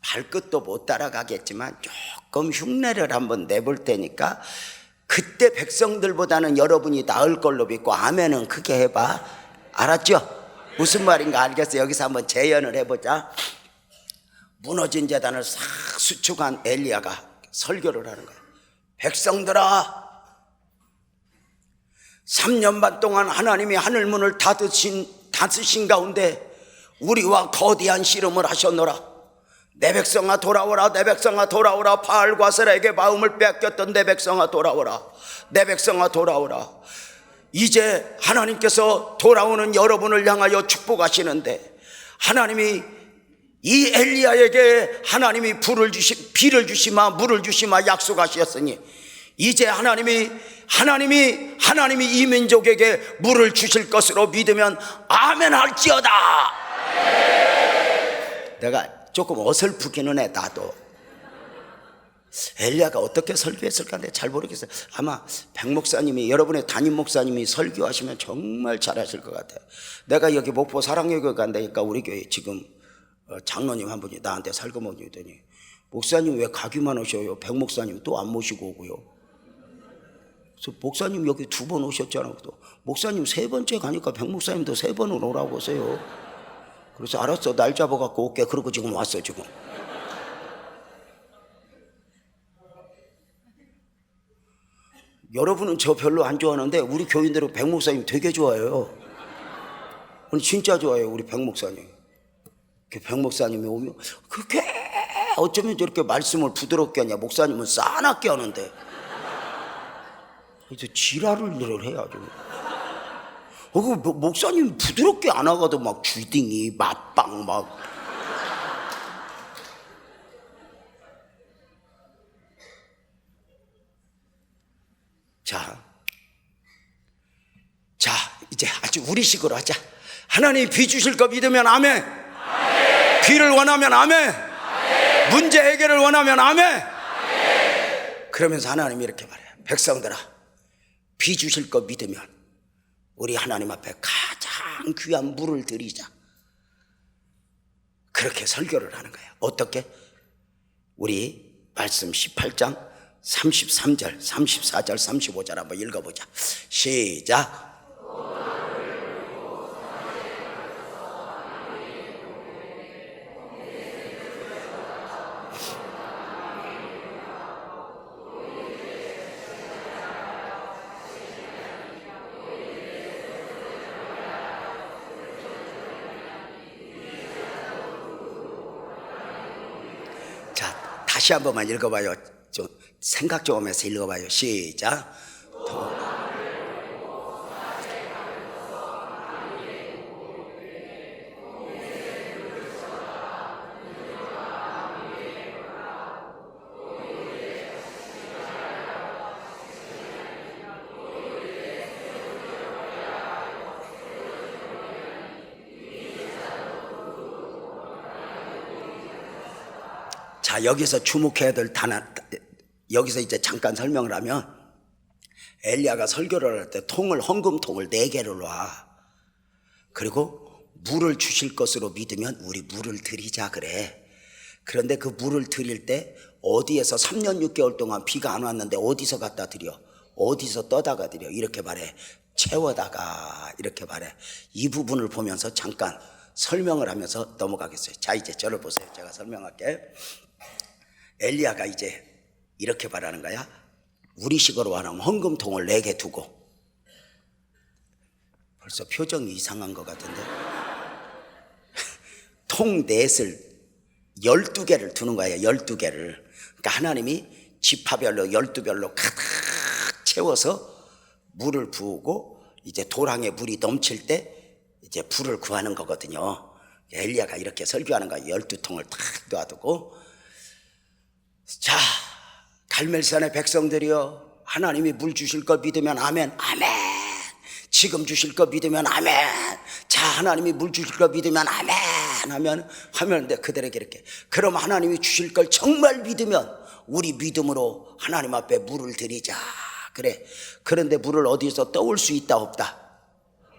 발끝도 못 따라가겠지만 조금 흉내를 한번 내볼 테니까 그때 백성들보다는 여러분이 나을 걸로 믿고 아멘은 크게 해봐. 알았죠? 무슨 말인가 알겠어요? 여기서 한번 재연을 해보자. 무너진 제단을 싹 수축한 엘리야가 설교를 하는 거야. 백성들아, 3년 반 동안 하나님이 하늘문을 닫으신 가운데 우리와 거대한 씨름을 하셨노라. 내 백성아 돌아오라, 내 백성아 돌아오라. 바알과 세라에게 마음을 빼앗겼던 내 백성아 돌아오라, 내 백성아 돌아오라. 이제 하나님께서 돌아오는 여러분을 향하여 축복하시는데, 하나님이 이 엘리야에게 하나님이 비를 주시마 물을 주시마 약속하셨으니 이제 하나님이 이 민족에게 물을 주실 것으로 믿으면 아멘 할지어다. 내가 조금 어설프기는 해. 나도 엘리야가 어떻게 설교했을까 잘 모르겠어요. 아마 백 목사님이, 여러분의 담임 목사님이 설교하시면 정말 잘하실 것 같아요. 내가 여기 목포 사랑여교 간다니까 우리 교회 지금 장로님 한 분이 나한테 살금없이 오더니 목사님 왜 가기만 오셔요? 백 목사님 또 안 모시고 오고요. 그래서 목사님 여기 2번 오셨잖아요. 목사님 3번째 가니까 백 목사님도 3번은 오라고 하세요. 그래서 알았어, 날 잡아갖고 올게. 그러고 지금 왔어. 지금 여러분은 저 별로 안 좋아하는데 우리 교인들은 백 목사님 되게 좋아해요. 진짜 좋아해요. 우리 백 목사님. 백 목사님이 오면 그렇게 어쩌면 저렇게 말씀을 부드럽게 하냐. 목사님은 싸납게 하는데 이제 지랄을 해야죠. 목사님 부드럽게 안 하고도 막 주딩이 맞빵 막. 자 이제 아주 우리식으로 하자. 하나님 비 주실 거 믿으면 아멘. 아멘. 비를 원하면 아멘. 아멘. 문제 해결을 원하면 아멘. 아멘. 그러면서 하나님이 이렇게 말해요. 백성들아, 비 주실 거 믿으면 우리 하나님 앞에 가장 귀한 물을 드리자. 그렇게 설교를 하는 거예요. 어떻게? 우리 말씀 18장 33절, 34절, 35절 한번 읽어보자. 시작. 자, 다시 한 번만 읽어봐요. 좀 생각 좀 하면서 읽어봐요. 시작. 자, 여기서 주목해야 될 여기서 이제 잠깐 설명을 하면, 엘리야가 설교를 할 때 헌금통을 4개를 놔. 그리고 물을 주실 것으로 믿으면 우리 물을 드리자 그래. 그런데 그 물을 드릴 때 어디에서 3년 6개월 동안 비가 안 왔는데 어디서 갖다 드려? 어디서 떠다가 드려? 이렇게 말해. 채워다가 이렇게 말해. 이 부분을 보면서 잠깐 설명을 하면서 넘어가겠어요. 자, 이제 저를 보세요. 제가 설명할게. 엘리야가 이제 이렇게 말하는 거야. 우리식으로 말하면 헌금통을 4개 두고. 벌써 표정이 이상한 것 같은데. 통 넷을 12개를 두는 거야. 12개를. 그러니까 하나님이 지파별로 12별로 가득 채워서 물을 부으고 이제 도랑에 물이 넘칠 때 이제 불을 구하는 거거든요. 엘리야가 이렇게 설교하는 거야. 12통을 탁 놔두고. 자, 갈멜산의 백성들이여, 하나님이 물 주실 걸 믿으면 아멘. 아멘. 지금 주실 거 믿으면 아멘. 자, 하나님이 물 주실 거 믿으면 아멘 하면 돼. 그들에게 이렇게. 그럼 하나님이 주실 걸 정말 믿으면 우리 믿음으로 하나님 앞에 물을 드리자 그래. 그런데 물을 어디서 떠올 수 있다 없다?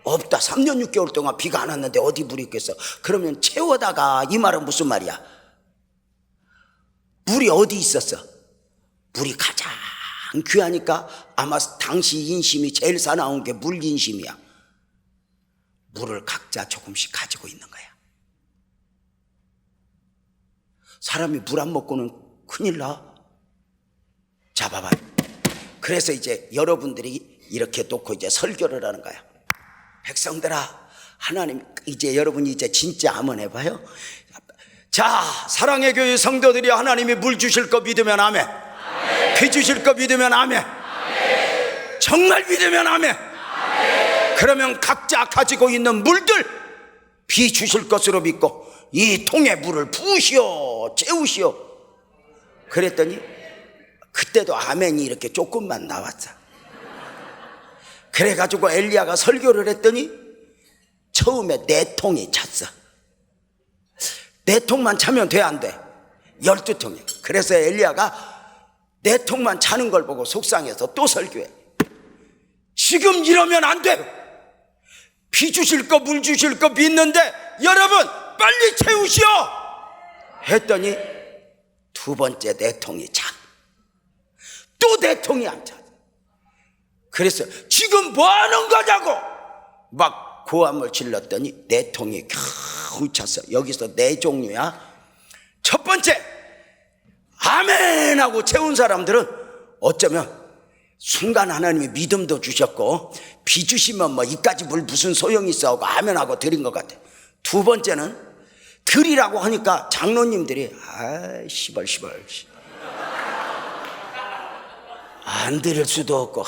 없다. 3년 6개월 동안 비가 안 왔는데 어디 물이 있겠어? 그러면 채워다가, 이 말은 무슨 말이야? 물이 어디 있었어? 물이 가장 귀하니까 아마 당시 인심이 제일 사나운 게 물 인심이야. 물을 각자 조금씩 가지고 있는 거야. 사람이 물 안 먹고는 큰일 나. 자, 봐봐. 그래서 이제 여러분들이 이렇게 놓고 이제 설교를 하는 거야. 백성들아, 하나님, 이제 여러분이 이제 진짜 한번 해봐요. 자, 사랑의 교회 성도들이 하나님이 물 주실 거 믿으면 아멘. 아멘. 비 주실 거 믿으면 아멘. 아멘. 정말 믿으면 아멘. 아멘. 그러면 각자 가지고 있는 물들 비 주실 것으로 믿고 이 통에 물을 부으시오, 채우시오. 그랬더니 그때도 아멘이 이렇게 조금만 나왔어. 그래가지고 엘리야가 설교를 했더니 처음에 4통이 찼어. 4통만 차면 돼, 안 돼? 12통이. 그래서 엘리야가 4통만 차는 걸 보고 속상해서 또 설교해. 지금 이러면 안 돼. 비 주실 거, 물 주실 거 믿는데 여러분 빨리 채우시오 했더니 두 번째 내통이 차. 또 내통이 안 차. 그래서 지금 뭐 하는 거냐고 막 고함을 질렀더니 내통이 겨우 찼어. 여기서 네 종류야. 첫 번째, 아멘 하고 채운 사람들은 어쩌면 순간 하나님이 믿음도 주셨고 비 주시면 뭐 이까지 물 무슨 소용이 있어 하고 아멘 하고 드린 것 같아. 두 번째는 드리라고 하니까 장로님들이 시벌 안 드릴 수도 없고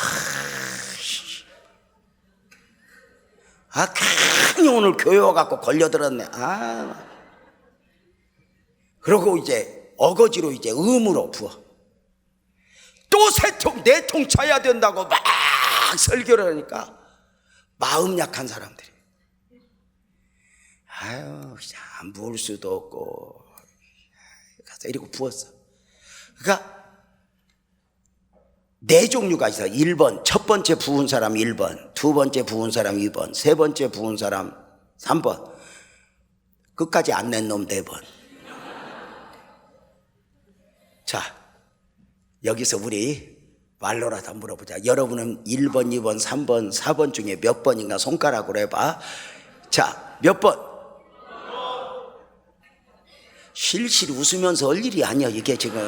괜히 오늘 교회 와갖고 걸려들었네. 그러고 이제 어거지로 이제 음으로 부어. 또 세 통, 네 통 차야 된다고 막 설교를 하니까 마음 약한 사람들이 안 부을 수도 없고 가서 이러고 부었어. 그러니까 네 종류가 있어. 1번 첫 번째 부은 사람 1번, 두 번째 부은 사람 2번, 세 번째 부은 사람 3번, 끝까지 안 낸 놈 4번. 자, 여기서 우리 말로라도 한번 물어보자. 여러분은 1번, 2번, 3번, 4번 중에 몇 번인가 손가락으로 해봐. 자, 몇 번? 실실 웃으면서 할 일이 아니야 이게 지금.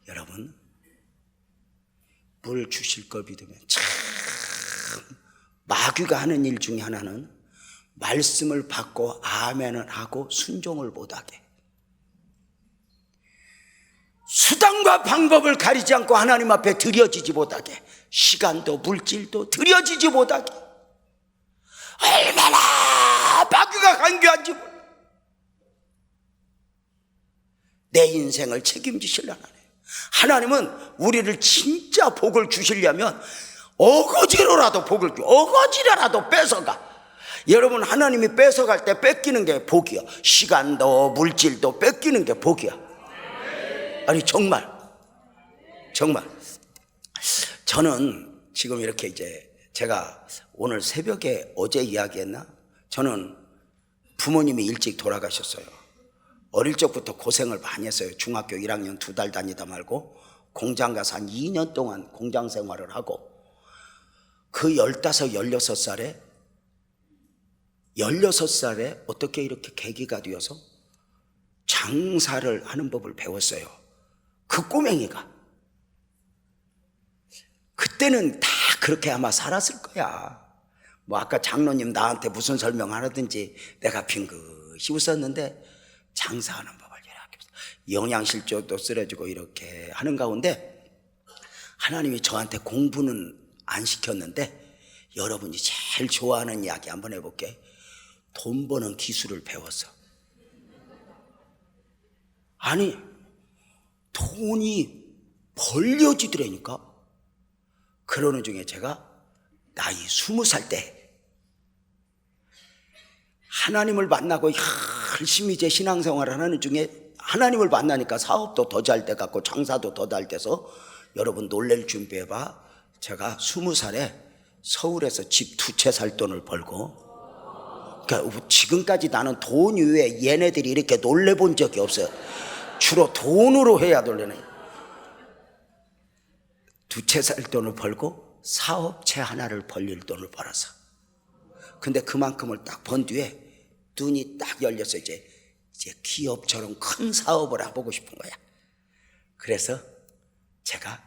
여러분, 물 주실 걸 믿으면 참 마귀가 하는 일 중에 하나는 말씀을 받고 아멘을 하고 순종을 못하게, 수단과 방법을 가리지 않고 하나님 앞에 드려지지 못하게, 시간도 물질도 드려지지 못하게, 얼마나 마귀가 간교한지 몰라. 내 인생을 책임지시려는 하나님. 하나님은 우리를 진짜 복을 주시려면 어거지로라도 복을 줘. 어거지로라도 뺏어가. 여러분, 하나님이 뺏어갈 때 뺏기는 게 복이야. 시간도 물질도 뺏기는 게 복이야. 아니 정말 저는 지금 이렇게 이제 제가 오늘 새벽에 어제 이야기했나? 저는 부모님이 일찍 돌아가셨어요. 어릴 적부터 고생을 많이 했어요. 중학교 1학년 2달 다니다 말고 공장 가서 한 2년 동안 공장 생활을 하고, 그 15, 16살에 어떻게 이렇게 계기가 되어서 장사를 하는 법을 배웠어요. 그 꼬맹이가. 그때는 다 그렇게 아마 살았을 거야. 뭐 아까 장로님 나한테 무슨 설명하든지 내가 빙긋이 웃었는데, 장사하는 법을 이렇게 영양실조도 쓰러지고 이렇게 하는 가운데 하나님이 저한테 공부는 안 시켰는데, 여러분이 제일 좋아하는 이야기 한번 해볼게. 돈 버는 기술을 배웠어. 아니 돈이 벌려지더라니까. 그러는 중에 제가 나이 20살 때 하나님을 만나고 열심히 제 신앙생활을 하는 중에 하나님을 만나니까 사업도 더 잘 돼 갖고 장사도 더 잘 돼서, 여러분 놀랄 준비해봐. 제가 20살에 서울에서 집 2채 살 돈을 벌고, 그러니까 지금까지 나는 돈 이외에 얘네들이 이렇게 놀래본 적이 없어요. 주로 돈으로 해야 놀래네. 2채 살 돈을 벌고 사업체 하나를 벌릴 돈을 벌어서, 근데 그만큼을 딱 번 뒤에 눈이 딱 열려서 이제 기업처럼 큰 사업을 해보고 싶은 거야. 그래서 제가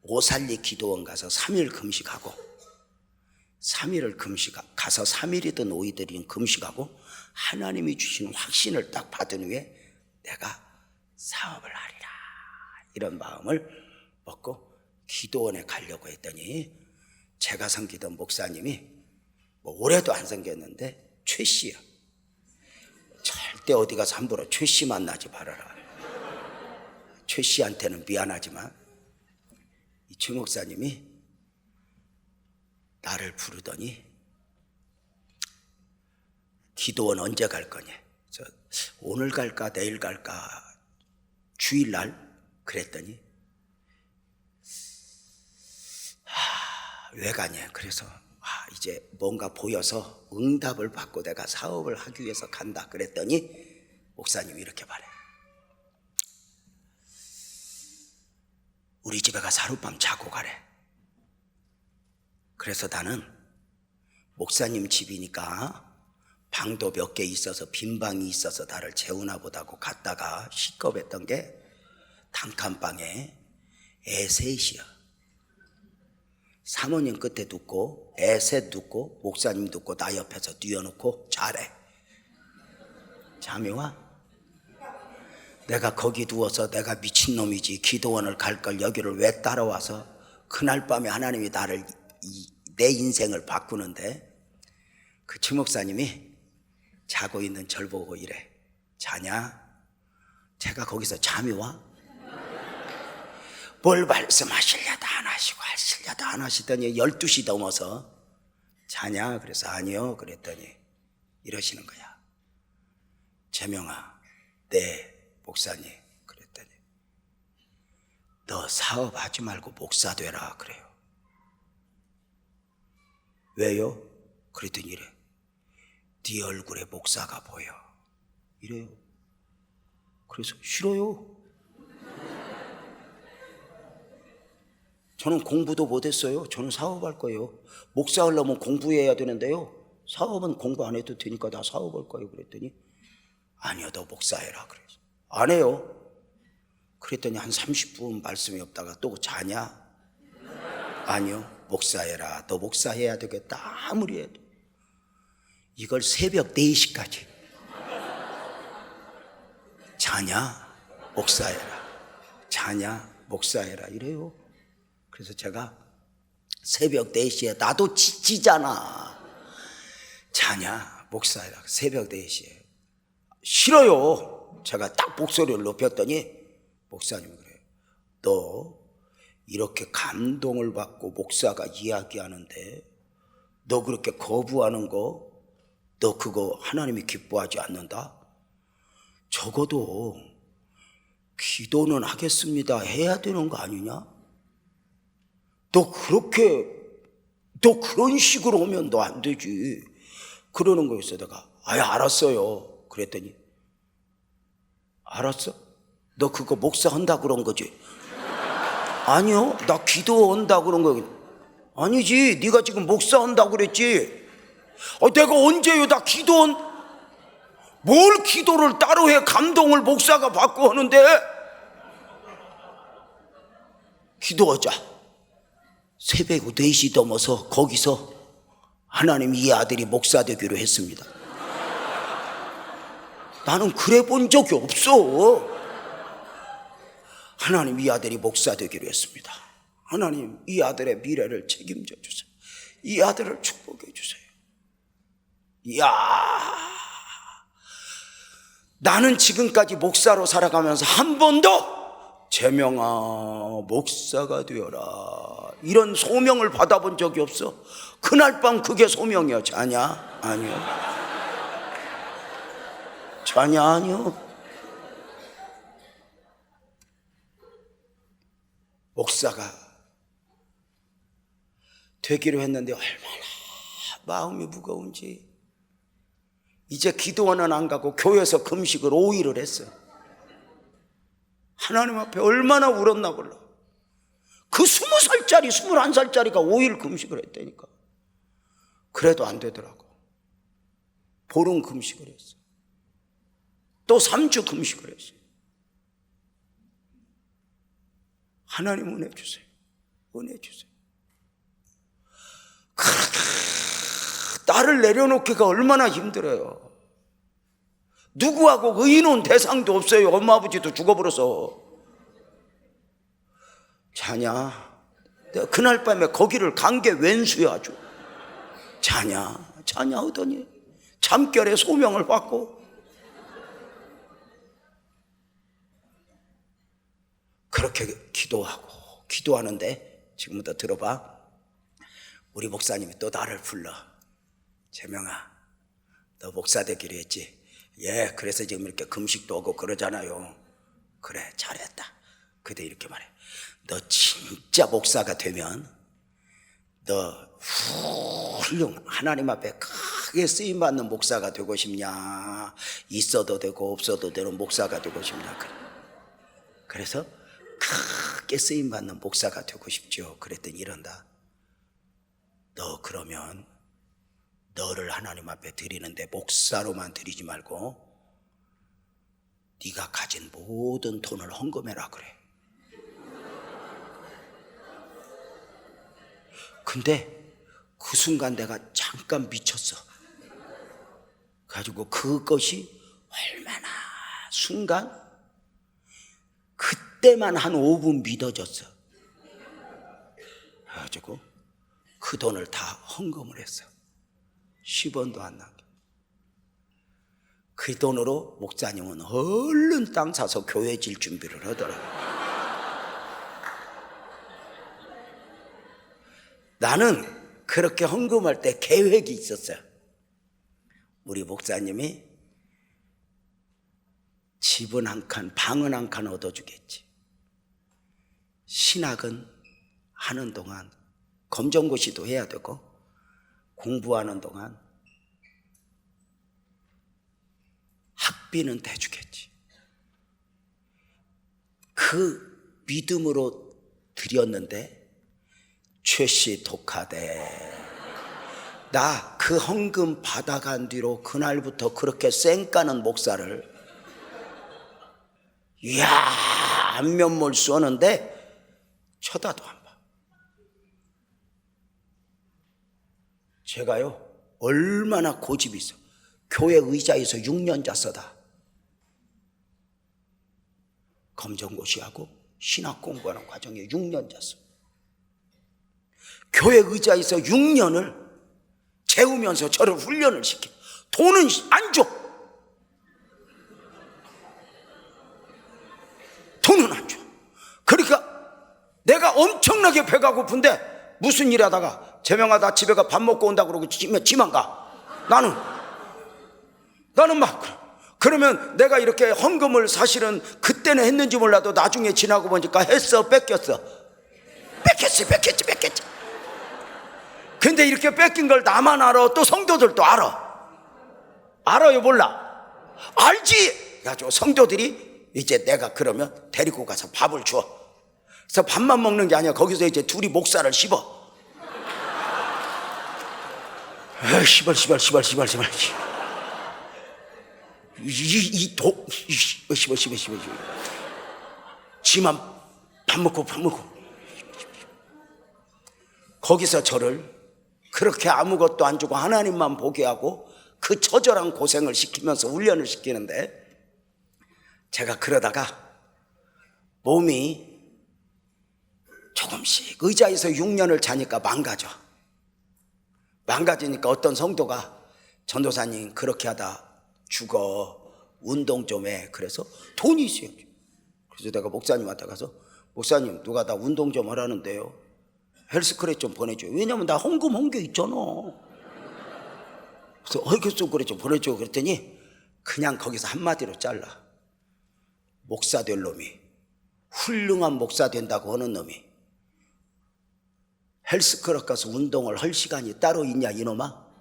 오살리 기도원 가서 3일 금식하고, 3일을 가서 3일이든 5일이든 금식하고 하나님이 주신 확신을 딱 받은 후에 내가 사업을 하리라 이런 마음을 먹고 기도원에 가려고 했더니, 제가 섬기던 목사님이 뭐 올해도 안 섬겼는데 최 씨야. 절대 어디 가서 함부로 최 씨 만나지 말아라. 최 씨한테는 미안하지만 이 최 목사님이 나를 부르더니, 기도원 언제 갈 거냐? 오늘 갈까 내일 갈까 주일날 그랬더니 왜 가냐? 그래서 이제 뭔가 보여서 응답을 받고 내가 사업을 하기 위해서 간다 그랬더니 목사님이 이렇게 말해. 우리 집에 가서 하룻밤 자고 가래. 그래서 나는 목사님 집이니까 방도 몇 개 있어서 빈 방이 있어서 나를 재우나 보다고 갔다가 시겁했던 게 단칸방에 애 셋이야. 사모님 끝에 눕고 애 셋 눕고 목사님 눕고 나 옆에서 뉘어놓고 자래. 잠이 와? 내가 거기 누워서 내가 미친놈이지 기도원을 갈 걸 여기를 왜 따라와서 그날 밤에 하나님이 나를 내 인생을 바꾸는데 그 주목사님이 자고 있는 절 보고 이래. 자냐? 제가 거기서 잠이 와? 뭘 말씀하시려다 안 하시고 하시려다 안 하시더니 12시 넘어서 자냐? 그래서 아니요 그랬더니 이러시는 거야. 재명아, 네 목사님. 그랬더니 너 사업하지 말고 목사 되라 그래요. 왜요? 그랬더니 이래. 네 얼굴에 목사가 보여 이래요. 그래서 싫어요. 저는 공부도 못했어요. 저는 사업할 거예요. 목사 하려면 공부해야 되는데요, 사업은 공부 안 해도 되니까 나 사업할 거예요. 그랬더니 아니요 너 목사해라 그래서 안 해요. 그랬더니 한 30분 말씀이 없다가 또 자냐? 아니요 목사해라. 너 목사해야 되겠다. 아무리 해도 이걸 새벽 4시까지 자냐? 목사해라. 자냐? 목사해라 이래요. 그래서 제가 새벽 4시에 나도 지치잖아. 자냐? 목사해라. 새벽 4시에 싫어요. 제가 딱 목소리를 높였더니 목사님이 그래요. 너 이렇게 감동을 받고 목사가 이야기하는데 너 그렇게 거부하는 거, 너 그거 하나님이 기뻐하지 않는다? 적어도 기도는 하겠습니다 해야 되는 거 아니냐? 너 그런 식으로 하면 너 안 되지 그러는 거였어. 내가 알았어요 그랬더니 알았어? 너 그거 목사 한다 그런 거지? 아니요 나 기도한다 그런 거. 아니지 네가 지금 목사 한다 그랬지. 내가 언제요 나 기도한. 뭘 기도를 따로 해. 감동을 목사가 받고 하는데. 기도하자. 새벽 4시 넘어서 거기서 하나님 이 아들이 목사 되기로 했습니다. 나는 그래 본 적이 없어. 하나님 이 아들이 목사 되기로 했습니다. 하나님 이 아들의 미래를 책임져 주세요. 이 아들을 축복해 주세요. 이야, 나는 지금까지 목사로 살아가면서 한 번도 재명아 목사가 되어라 이런 소명을 받아본 적이 없어. 그날 밤 그게 소명이야. 자냐? 아니요. 자냐? 아니요. 목사가 되기로 했는데 얼마나 마음이 무거운지. 이제 기도원은 안 가고 교회에서 금식을 5일을 했어요. 하나님 앞에 얼마나 울었나 몰라. 그 20살짜리 21살짜리가 5일 금식을 했다니까. 그래도 안 되더라고. 보름 금식을 했어. 또 3주 금식을 했어. 하나님 은혜 주세요. 은혜 주세요. 나를 내려놓기가 얼마나 힘들어요. 누구하고 의논 대상도 없어요. 엄마 아버지도 죽어버려서. 자냐? 내가 그날 밤에 거기를 간 게 웬수야 아주. 자냐? 자냐 하더니 잠결에 소명을 받고. 그렇게 기도하는데 지금부터 들어봐. 우리 목사님이 또 나를 불러. 재명아 너 목사 되기로 했지? 예, 그래서 지금 이렇게 금식도 하고 그러잖아요. 그래 잘했다. 그때 이렇게 말해. 너 진짜 목사가 되면 너 훌륭 하나님 앞에 크게 쓰임받는 목사가 되고 싶냐? 있어도 되고 없어도 되는 목사가 되고 싶냐? 그래서 크게 쓰임받는 목사가 되고 싶죠. 그랬더니 이런다. 너 그러면 너를 하나님 앞에 드리는데 목사로만 드리지 말고 네가 가진 모든 돈을 헌금해라 그래. 근데 그 순간 내가 잠깐 미쳤어. 가지고 그것이 얼마나 순간 그때만 한 5분 믿어졌어. 그래가지고 그 돈을 다 헌금을 했어. 10원도 안 남겨. 그 돈으로 목사님은 얼른 땅 사서 교회 질 준비를 하더라. 나는 그렇게 헌금할 때 계획이 있었어요. 우리 목사님이 집은 한 칸, 방은 한 칸 얻어주겠지. 신학은 하는 동안 검정고시도 해야 되고 공부하는 동안 학비는 대주겠지. 그 믿음으로 드렸는데 최씨 독하대. 나 그 헌금 받아간 뒤로 그날부터 그렇게 쌩까는 목사를 이야 안면몰 쏘는데 쳐다도 안 봐. 제가요 얼마나 고집이 있어. 교회 의자에서 6년 잤어다. 검정고시하고 신학 공부하는 과정에 6년 잤어. 교회 의자에서 6년을 재우면서 저를 훈련을 시켜. 돈은 안 줘. 돈은 안 줘. 그러니까 내가 엄청나게 배가 고픈데 무슨 일 하다가 재명아 나 집에 가 밥 먹고 온다 그러고 지만 가. 나는 막 그러면 내가 이렇게 헌금을 사실은 그때는 했는지 몰라도 나중에 지나고 보니까 했어 뺏겼어. 뺏겼지. 근데 이렇게 뺏긴 걸 나만 알아? 또 성도들도 알아? 알아요 몰라? 알지? 그래가지고 성도들이 이제 내가 그러면 데리고 가서 밥을 줘. 그래서 밥만 먹는 게 아니야. 거기서 이제 둘이 목살을 씹어. 시발. 지만 밥 먹고. 거기서 저를 그렇게 아무것도 안 주고 하나님만 보게 하고 그 처절한 고생을 시키면서 훈련을 시키는데 제가 그러다가 몸이 조금씩 의자에서 6년을 자니까 망가지니까 어떤 성도가 전도사님 그렇게 하다 죽어 운동 좀 해. 그래서 돈이 있어요. 그래서 내가 목사님한테 가서 목사님 누가 나 운동 좀 하라는데요 헬스클럽 좀 보내줘요. 왜냐면 나 헌금 한 게 있잖아. 그래서 헬스클럽 좀 보내줘. 그랬더니 그냥 거기서 한마디로 잘라. 목사 될 놈이 훌륭한 목사 된다고 하는 놈이 헬스클럽 가서 운동을 할 시간이 따로 있냐 이놈아.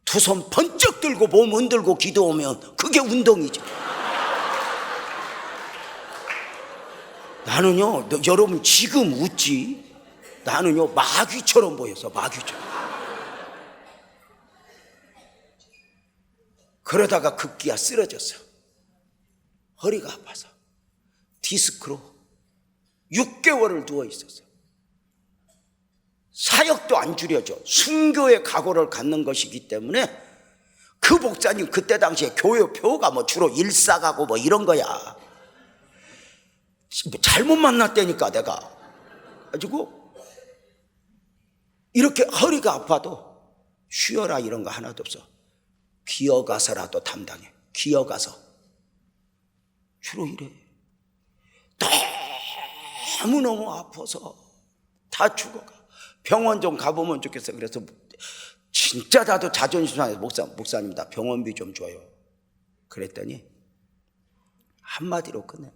두 손 번쩍 들고 몸 흔들고 기도하면 그게 운동이죠. 나는요 여러분 지금 웃지. 나는요 마귀처럼 보여서 마귀처럼. 그러다가 급기야 쓰러졌어. 허리가 아파서 디스크로 6개월을 누워 있었어. 사역도 안 줄여져. 순교의 각오를 갖는 것이기 때문에 그 목사님 그때 당시에 교회 표가 뭐 주로 일사가고 뭐 이런 거야. 잘못 만났다니까 내가. 가지고 이렇게 허리가 아파도 쉬어라 이런 거 하나도 없어. 기어가서라도 담당해. 기어가서. 주로 이래. 너무너무 아파서 다 죽어가. 병원 좀 가보면 좋겠어. 그래서 진짜 나도 자존심 상해서 목사님 나 병원비 좀 줘요. 그랬더니 한마디로 끝내.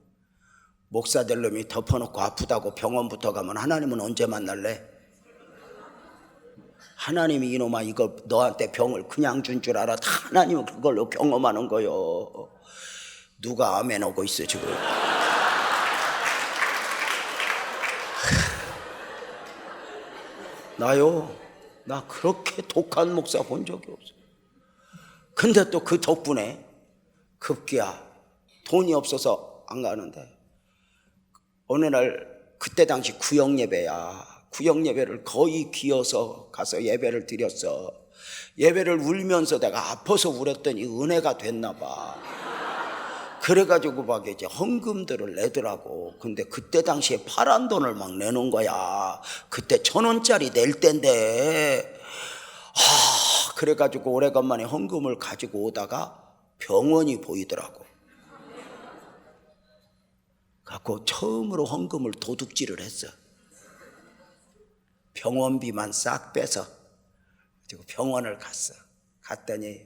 목사 될 놈이 덮어놓고 아프다고 병원부터 가면 하나님은 언제 만날래? 하나님이 이놈아 이거 너한테 병을 그냥 준 줄 알아. 다 하나님은 그걸로 경험하는 거요. 누가 아멘 하고 있어 지금. 나요, 나 그렇게 독한 목사 본 적이 없어. 근데 또 그 덕분에 급기야 돈이 없어서 안 가는데 어느 날 그때 당시 구역 예배야. 구역 예배를 거의 기어서 가서 예배를 드렸어. 예배를 울면서 내가 아파서 울었더니 은혜가 됐나 봐. 그래가지고 막 이제 헌금들을 내더라고. 근데 그때 당시에 파란 돈을 막 내는 거야. 그때 1,000원짜리 낼 때인데. 그래가지고 오래간만에 헌금을 가지고 오다가 병원이 보이더라고. 갖고 처음으로 헌금을 도둑질을 했어. 병원비만 싹 빼서 병원을 갔어. 갔더니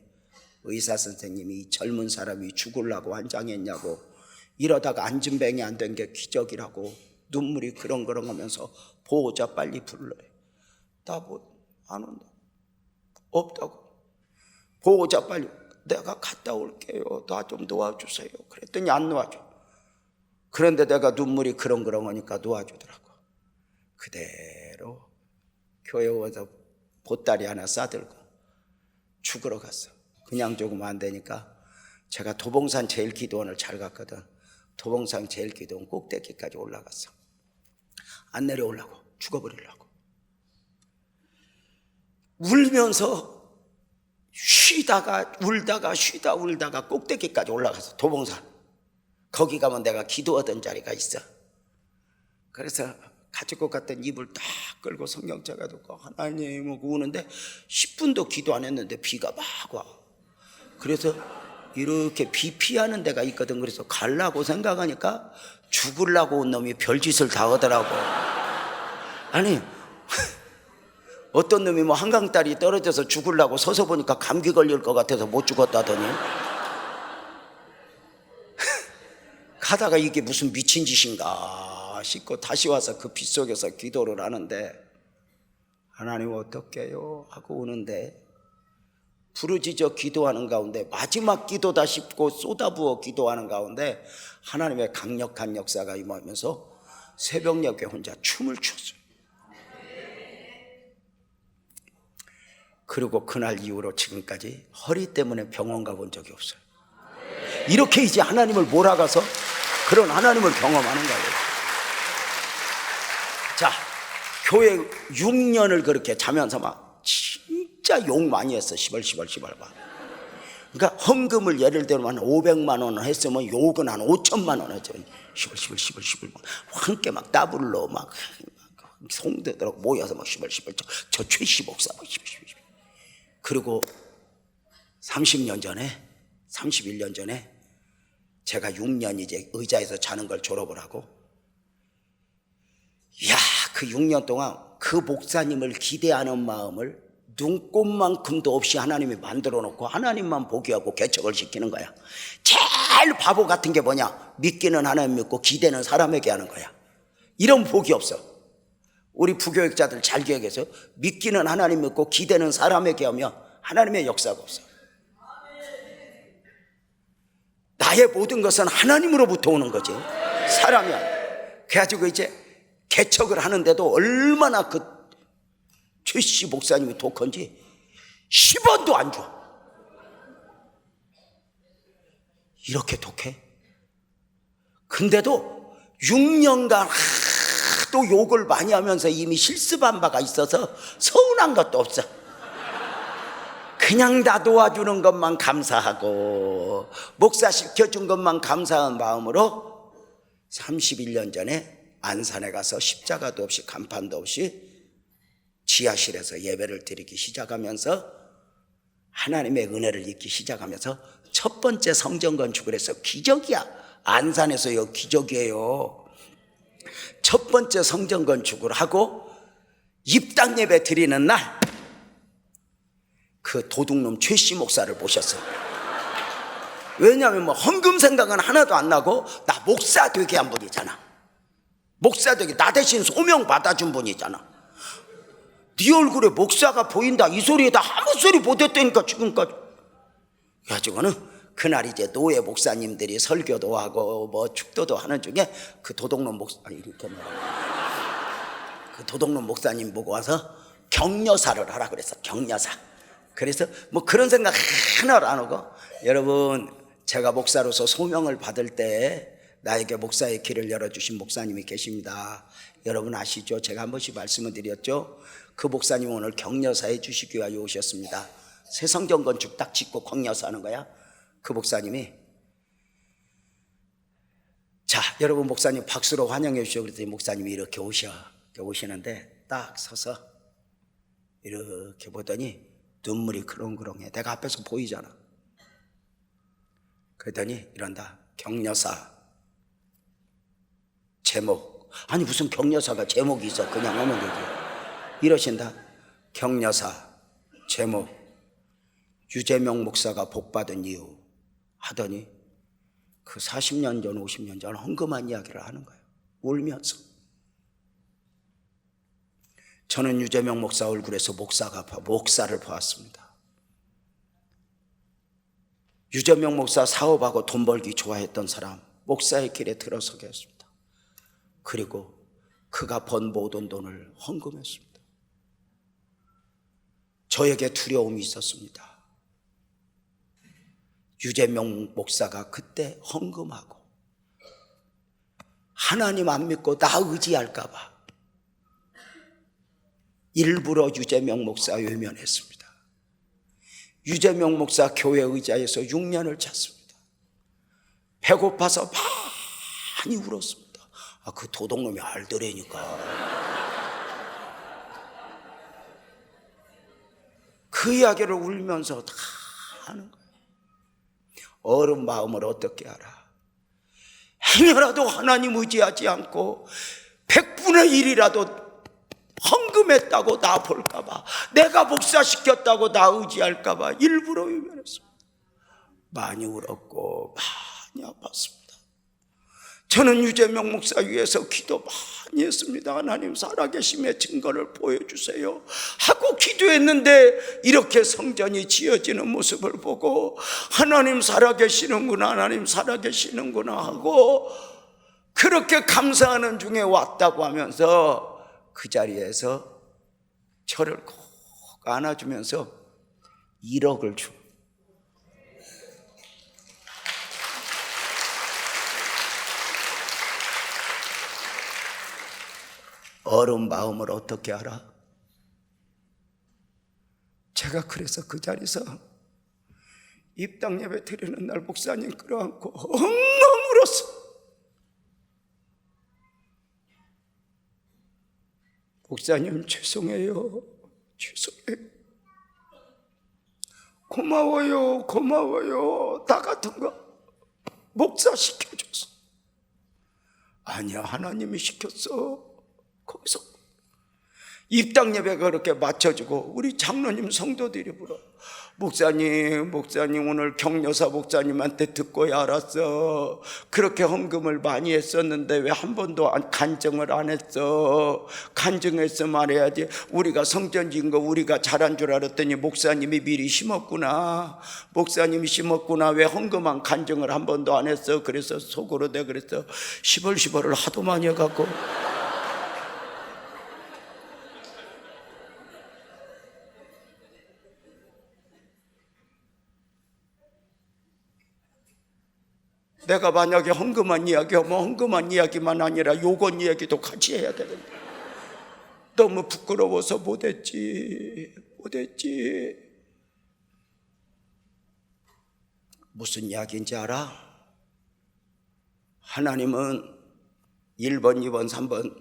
의사 선생님이 이 젊은 사람이 죽으려고 환장했냐고, 이러다가 안진뱅이 안 된 게 기적이라고, 눈물이 그렁그렁 하면서 보호자 빨리 불러래. 나 뭐 안 온다. 없다고. 보호자 빨리. 내가 갔다 올게요. 나 좀 놓아주세요. 그랬더니 안 놓아줘. 그런데 내가 눈물이 그렁그렁 하니까 놓아주더라고. 그대로 교회 와서 보따리 하나 싸들고 죽으러 갔어. 그냥 죽으면 안 되니까 제가 도봉산 제일기도원을 잘 갔거든. 도봉산 제일기도원 꼭대기까지 올라갔어. 안 내려오려고, 죽어버리려고. 울면서 쉬다가 울다가 쉬다 울다가 꼭대기까지 올라갔어. 도봉산. 거기 가면 내가 기도하던 자리가 있어. 그래서 가지고 갔던 이불 딱 끌고 성경책에 듣고 하나님 하고 우는데 10분도 기도 안 했는데 비가 막 와. 그래서 이렇게 비 피하는 데가 있거든. 그래서 가려고 생각하니까 죽으려고 온 놈이 별짓을 다 하더라고. 아니 어떤 놈이 뭐 한강다리 떨어져서 죽으려고 서서 보니까 감기 걸릴 것 같아서 못 죽었다더니 가다가 이게 무슨 미친 짓인가 싶고 다시 와서 그 빗 속에서 기도를 하는데 하나님 어떡해요 하고 우는데 부르짖어 기도하는 가운데 마지막 기도다 싶고 쏟아부어 기도하는 가운데 하나님의 강력한 역사가 임하면서 새벽녘에 혼자 춤을 췄어요. 그리고 그날 이후로 지금까지 허리 때문에 병원 가본 적이 없어요. 이렇게 이제 하나님을 몰아가서 그런 하나님을 경험하는 거예요. 자, 교회 6년을 그렇게 자면서 막 진짜 욕 많이 했어. 시벌 봐. 그러니까 헌금을 예를 들면 500만 원을 했으면 욕은 한 5천만 원 했죠. 시벌 함께 막 따블로 막 송대들하고 모여서 막 시벌 저 최씨 목사 막 시벌. 그리고 31년 전에 제가 6년 이제 의자에서 자는 걸 졸업을 하고, 그 6년 동안 그 목사님을 기대하는 마음을 눈꼽만큼도 없이 하나님이 만들어 놓고 하나님만 보게 하고 개척을 시키는 거야. 제일 바보 같은 게 뭐냐? 믿기는 하나님 믿고 기대는 사람에게 하는 거야. 이런 복이 없어. 우리 부교육자들 잘 기억해서 믿기는 하나님 믿고 기대는 사람에게 하면 하나님의 역사가 없어. 나의 모든 것은 하나님으로부터 오는 거지 사람이 아니야. 그래가지고 이제 개척을 하는데도 얼마나 그 최씨 목사님이 독한지 10원도 안 줘. 이렇게 독해. 근데도 6년간 또 욕을 많이 하면서 이미 실습한 바가 있어서 서운한 것도 없어. 그냥 다 도와주는 것만 감사하고 목사시켜준 것만 감사한 마음으로 31년 전에 안산에 가서 십자가도 없이 간판도 없이 지하실에서 예배를 드리기 시작하면서 하나님의 은혜를 잊기 시작하면서 첫 번째 성전 건축을 해서 기적이야. 안산에서요 기적이에요. 첫 번째 성전 건축을 하고 입당 예배 드리는 날 그 도둑놈 최씨 목사를 모셨어요. 왜냐하면 뭐 헌금 생각은 하나도 안 나고 나 목사 되게 한 분이잖아. 목사 되게 나 대신 소명 받아준 분이잖아. 네 얼굴에 목사가 보인다 이 소리에다 아무 소리 못했다니까 지금까지. 그래가지고는 그날 이제 노예 목사님들이 설교도 하고 뭐 축도도 하는 중에 그 도둑놈 목사 이렇게 그 도둑놈 목사님 보고 와서 격려사를 하라 그랬어. 격려사. 그래서 뭐 그런 생각 하나를 안 하고, 여러분 제가 목사로서 소명을 받을 때 나에게 목사의 길을 열어주신 목사님이 계십니다. 여러분 아시죠? 제가 한 번씩 말씀을 드렸죠. 그 목사님 오늘 격려사 해주시기 위하여 오셨습니다. 새 성경 건축 딱 짓고 격려사 하는 거야. 그 목사님이, 자 여러분 목사님 박수로 환영해 주시오 그랬더니 목사님이 이렇게 오시는데 딱 서서 이렇게 보더니 눈물이 그렁그렁해. 내가 앞에서 보이잖아. 그랬더니 이런다. 격려사 제목, 아니 무슨 격려사가 제목이 있어. 그냥 하면 되지. 이러신다. 격려사 제목 유재명 목사가 복받은 이유 하더니 그 40년 전 50년 전 헌금한 이야기를 하는 거예요. 울면서. 저는 유재명 목사 얼굴에서 목사를 보았습니다. 유재명 목사 사업하고 돈 벌기 좋아했던 사람, 목사의 길에 들어서게 했습니다. 그리고 그가 번 모든 돈을 헌금했습니다. 저에게 두려움이 있었습니다. 유재명 목사가 그때 헌금하고 하나님 안 믿고 나 의지할까 봐 일부러 유재명 목사 외면했습니다. 유재명 목사 교회 의자에서 6년을 잤습니다. 배고파서 많이 울었습니다. 그 도둑놈이 알더래니까. 그 이야기를 울면서 다 하는 거예요. 어른 마음을 어떻게 알아? 행여라도 하나님 의지하지 않고 100분의 1이라도 헌금했다고 나 볼까봐, 내가 목사시켰다고 나 의지할까봐 일부러 외면했습니다. 많이 울었고 많이 아팠습니다. 저는 유재명 목사 위해서 기도 많이 했습니다. 하나님 살아계심의 증거를 보여주세요 하고 기도했는데 이렇게 성전이 지어지는 모습을 보고 하나님 살아계시는구나, 하나님 살아계시는구나 하고 그렇게 감사하는 중에 왔다고 하면서 그 자리에서 저를 꼭 안아주면서 1억을 주. 어른 마음을 어떻게 알아? 제가 그래서 그 자리에서 입당 예배 드리는 날 목사님 끌어안고 엉엉 울었어. 목사님 죄송해요. 고마워요. 나 같은 거 목사 시켜줘서. 아니야, 하나님이 시켰어. 거기서 입당 예배가 그렇게 맞춰지고 우리 장로님 성도들이 불어, 목사님 오늘 격려사 목사님한테 듣고야 알았어. 그렇게 헌금을 많이 했었는데 왜 한 번도 간증을 안 했어? 간증해서 말해야지. 우리가 성전 지은 거 우리가 잘한 줄 알았더니 목사님이 미리 심었구나. 왜 헌금한 간증을 한 번도 안 했어? 그래서 속으로 내가 그랬어. 시벌시벌을 하도 많이 해갖고 내가 만약에 헌금한 이야기하면 헌금한 이야기만 아니라 요건 이야기도 같이 해야 되는데 너무 부끄러워서 못했지. 무슨 이야기인지 알아? 하나님은 1번, 2번, 3번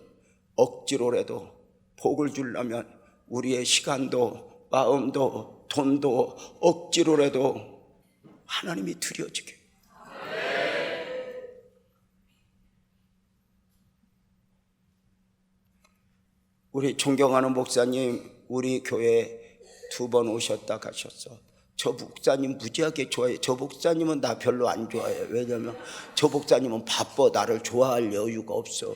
억지로라도 복을 주려면 우리의 시간도 마음도 돈도 억지로라도 하나님이 드려주게. 우리 존경하는 목사님 우리 교회 2번 오셨다 가셨어. 저 목사님 무지하게 좋아해. 저 목사님은 나 별로 안 좋아해. 왜냐면 저 목사님은 바빠. 나를 좋아할 여유가 없어.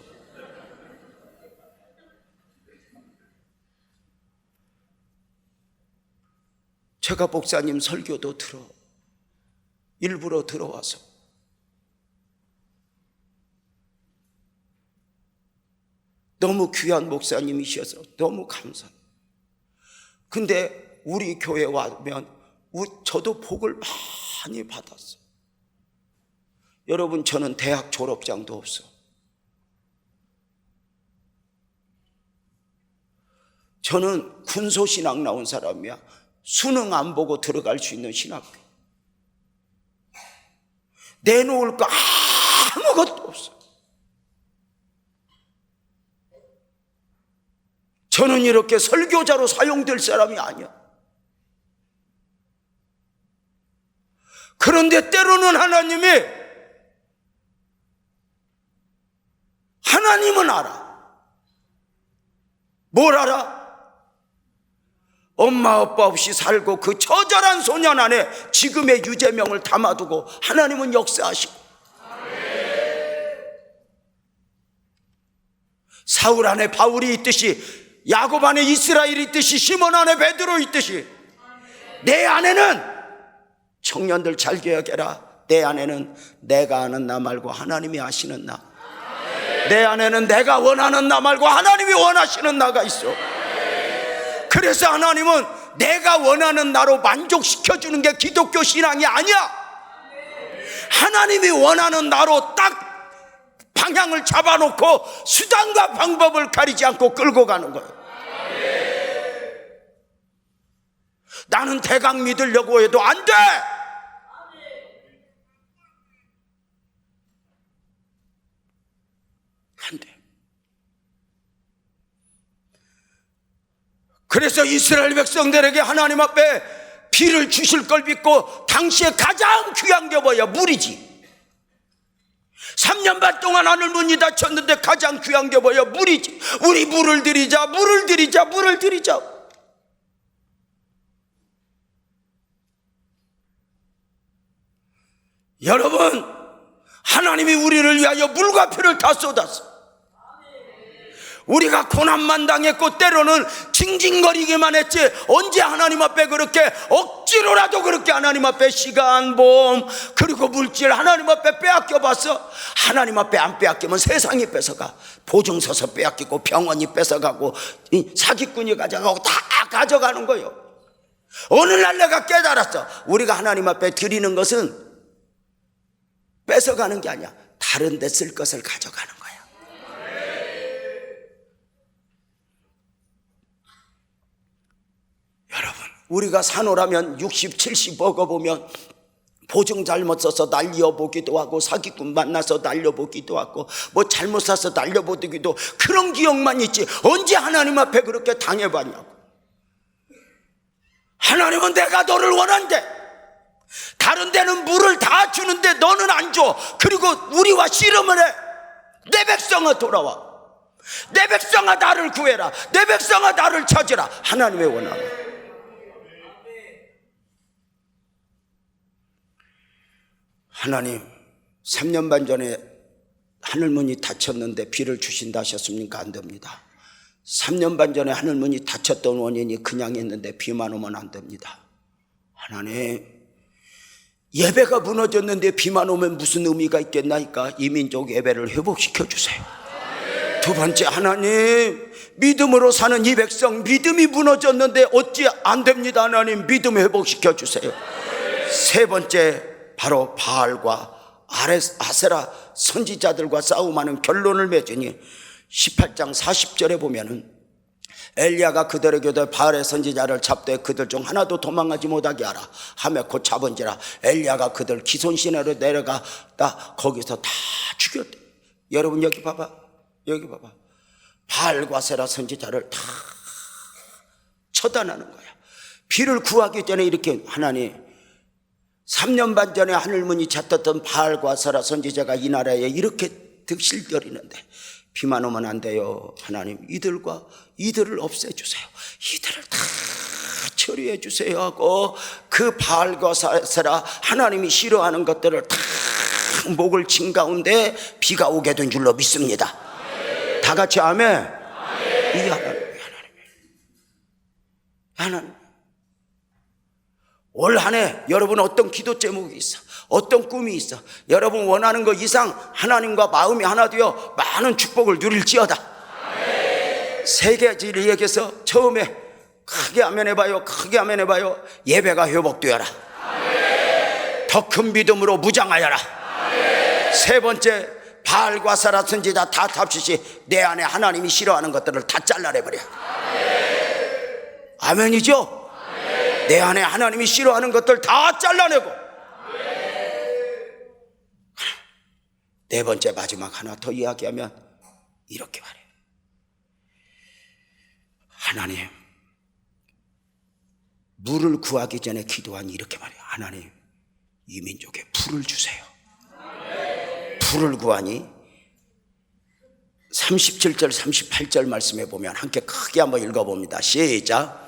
제가 목사님 설교도 일부러 들어와서 너무 귀한 목사님이셔서 너무 감사합니다. 근데 우리 교회 와면 저도 복을 많이 받았어요. 여러분, 저는 대학 졸업장도 없어. 저는 군소신학 나온 사람이야. 수능 안 보고 들어갈 수 있는 신학교. 내놓을 거 아무것도 없어. 저는 이렇게 설교자로 사용될 사람이 아니야. 그런데 때로는 하나님은 알아. 뭘 알아? 엄마 아빠 없이 살고 그 처절한 소년 안에 지금의 유재명을 담아두고 하나님은 역사하시고, 사울 안에 바울이 있듯이, 야곱 안에 이스라엘이 있듯이, 시몬 안에 베드로 있듯이, 내 안에는, 청년들 잘 기억해라, 내 안에는 내가 아는 나 말고 하나님이 아시는 나, 내 안에는 내가 원하는 나 말고 하나님이 원하시는 나가 있어. 그래서 하나님은 내가 원하는 나로 만족시켜주는 게 기독교 신앙이 아니야. 하나님이 원하는 나로 딱 방향을 잡아놓고 수단과 방법을 가리지 않고 끌고 가는 거예요. 나는 대강 믿으려고 해도 안 돼. 안 돼. 그래서 이스라엘 백성들에게 하나님 앞에 비를 주실 걸 믿고, 당시에 가장 귀한 게 뭐야? 물이지. 3년 반 동안 하늘 문이 닫혔는데 가장 귀한 게 뭐야? 물이지. 우리 물을 드리자, 물을 드리자, 물을 드리자. 여러분, 하나님이 우리를 위하여 물과 피를 다 쏟았어. 우리가 고난만 당했고 때로는 징징거리기만 했지, 언제 하나님 앞에 그렇게 억지로라도 그렇게 하나님 앞에 시간, 몸, 그리고 물질 하나님 앞에 빼앗겨 봤어? 하나님 앞에 안 빼앗기면 세상이 뺏어가. 보증서서 빼앗기고, 병원이 뺏어가고, 사기꾼이 가져가고, 다 가져가는 거예요. 어느 날 내가 깨달았어. 우리가 하나님 앞에 드리는 것은 뺏어가는 게 아니야. 다른 데 쓸 것을 가져가는 거야. 여러분, 우리가 산호라면 60, 70 먹어보면 보증 잘못 써서 날려보기도 하고, 사기꾼 만나서 날려보기도 하고, 뭐 잘못 사서 날려보기도, 그런 기억만 있지 언제 하나님 앞에 그렇게 당해봤냐고. 하나님은 내가 너를 원한대. 다른 데는 물을 다 주는데 너는 안 줘. 그리고 우리와 씨름을 해. 내 백성아 돌아와. 내 백성아 나를 구해라. 내 백성아 나를 찾으라. 하나님의 원함. 하나님, 3년 반 전에 하늘문이 닫혔는데 비를 주신다 하셨습니까? 안 됩니다. 3년 반 전에 하늘문이 닫혔던 원인이 그냥 있는데 비만 오면 안 됩니다. 하나님, 예배가 무너졌는데 비만 오면 무슨 의미가 있겠나이까? 이 민족 예배를 회복시켜 주세요. 두 번째, 하나님, 믿음으로 사는 이 백성 믿음이 무너졌는데 어찌 안 됩니다. 하나님, 믿음 회복시켜 주세요. 세 번째, 바로 바알과 아세라 선지자들과 싸움하는 결론을 맺으니 18장 40절에 보면은 엘리야가 그들에게 바알의 선지자를 잡되 그들 중 하나도 도망하지 못하게 하라 하며 곧 잡은지라 엘리야가 그들 기손 시내로 내려가다 거기서 다 죽였대. 여러분 여기 봐봐, 여기 봐봐. 바알과 아세라 선지자를 다 처단하는 거야. 비를 구하기 전에 이렇게, 하나님, 3년 반 전에 하늘문이 닫혔던 바알과 아세라 선지자가 이 나라에 이렇게 득실거리는데 비만 오면 안 돼요. 하나님, 이들을 없애주세요. 이들을 다 처리해 주세요 하고, 그 바알과 아세라 하나님이 싫어하는 것들을 다 목을 친 가운데 비가 오게 된 줄로 믿습니다. 다 같이 아멘. 이 하나님. 올 한 해 여러분 어떤 기도 제목이 있어? 어떤 꿈이 있어? 여러분 원하는 것 이상 하나님과 마음이 하나 되어 많은 축복을 누릴지어다. 세 가지를 얘기해서 처음에 크게 아멘 해봐요. 크게 아멘 해봐요. 예배가 회복되어라. 더 큰 믿음으로 무장하여라. 세 번째, 바알과 사라 선지자 다 탑시시 내 안에 하나님이 싫어하는 것들을 다 잘라내버려. 아멘이죠? 내 안에 하나님이 싫어하는 것들 다 잘라내고. 네 번째, 마지막 하나 더 이야기하면 이렇게 말해요. 하나님, 물을 구하기 전에 기도하니 이렇게 말해요. 하나님, 이 민족에 불을 주세요. 불을 구하니 37절 38절 말씀에 보면 함께 크게 한번 읽어봅니다. 시작.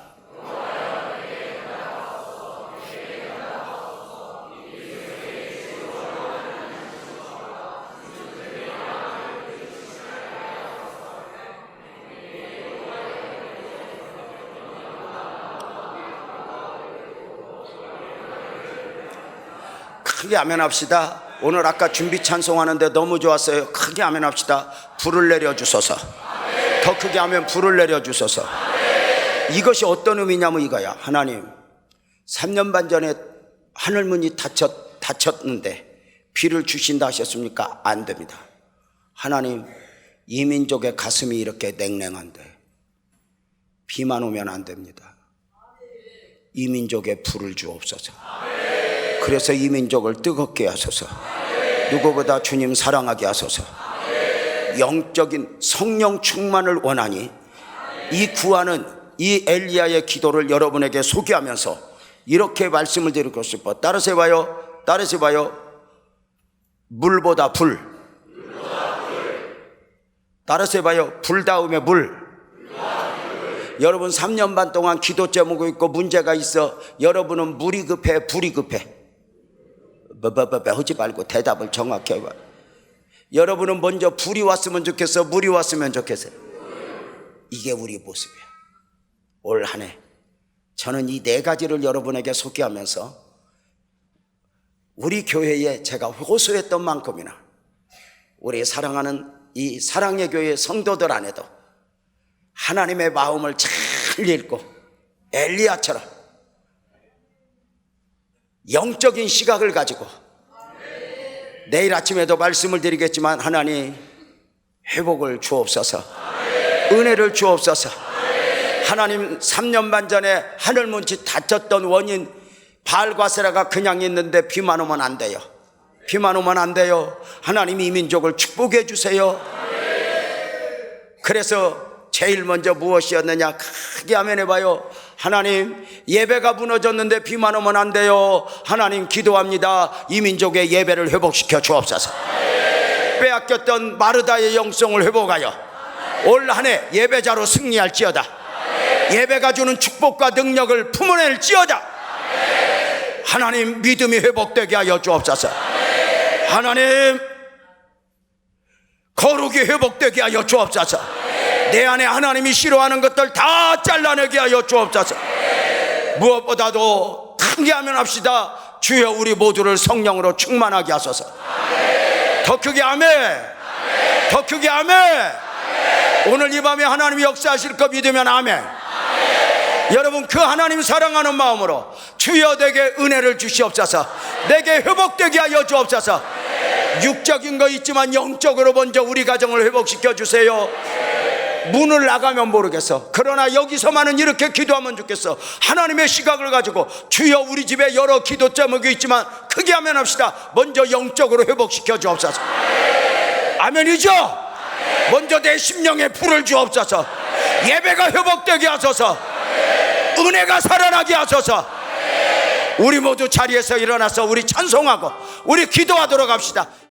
크게 아멘 합시다. 오늘 아까 준비 찬송하는데 너무 좋았어요. 크게 아멘 합시다. 불을 내려주소서. 더 크게 하면 불을 내려주소서. 이것이 어떤 의미냐면 이거야. 하나님, 3년 반 전에 하늘문이 닫혔는데 비를 주신다 하셨습니까? 안 됩니다. 하나님, 이 민족의 가슴이 이렇게 냉랭한데 비만 오면 안 됩니다. 이 민족에 불을 주옵소서. 그래서 이 민족을 뜨겁게 하소서. 누구보다 주님 사랑하게 하소서. 영적인 성령 충만을 원하니 이 구하는 이 엘리야의 기도를 여러분에게 소개하면서 이렇게 말씀을 드리고 싶어. 따라서 해봐요. 따라서 해봐요. 물보다 불. 따라서 해봐요. 불 다음에 물. 여러분 3년 반 동안 기도 제목이 있고 문제가 있어. 여러분은 물이 급해, 불이 급해? 하지 말고 대답을 정확히 해봐. 여러분은 먼저 불이 왔으면 좋겠어, 물이 왔으면 좋겠어요? 이게 우리 모습이야. 올 한 해 저는 이 네 가지를 여러분에게 소개하면서 우리 교회에 제가 호소했던 만큼이나 우리 사랑하는 이 사랑의 교회 성도들 안에도 하나님의 마음을 잘 읽고 엘리야처럼 영적인 시각을 가지고 내일 아침에도 말씀을 드리겠지만 하나님 회복을 주옵소서. 은혜를 주옵소서. 하나님 3년 반 전에 하늘문이 닫혔던 원인 바알과 세라가 그냥 있는데 비만 오면 안 돼요. 비만 오면 안 돼요. 하나님 이 민족을 축복해 주세요. 그래서 제일 먼저 무엇이었느냐? 크게 아멘 해봐요. 하나님, 예배가 무너졌는데 비만 오면 안 돼요. 하나님 기도합니다. 이 민족의 예배를 회복시켜 주옵소서. 빼앗겼던 마르다의 영성을 회복하여 올 한 해 예배자로 승리할지어다. 예배가 주는 축복과 능력을 품어낼지어다. 하나님 믿음이 회복되게 하여 주옵소서. 하나님 거룩이 회복되게 하여 주옵소서. 내 안에 하나님이 싫어하는 것들 다 잘라내게 하여 주옵소서. 무엇보다도 크게 하면 합시다. 주여 우리 모두를 성령으로 충만하게 하소서. 더 크게 아멘. 더 크게 아멘. 오늘 이 밤에 하나님이 역사하실 거 믿으면 아멘. 여러분 그 하나님 사랑하는 마음으로 주여 내게 은혜를 주시옵소서. 내게 회복되게 하여 주옵소서. 육적인 거 있지만 영적으로 먼저 우리 가정을 회복시켜 주세요. 문을 나가면 모르겠어. 그러나 여기서만은 이렇게 기도하면 좋겠어. 하나님의 시각을 가지고 주여 우리 집에 여러 기도 제목이 있지만 크게 하면 합시다. 먼저 영적으로 회복시켜 주옵소서. 아멘이죠? 먼저 내 심령에 불을 주옵소서. 예배가 회복되게 하소서. 은혜가 살아나게 하소서. 우리 모두 자리에서 일어나서 우리 찬송하고 우리 기도하도록 합시다.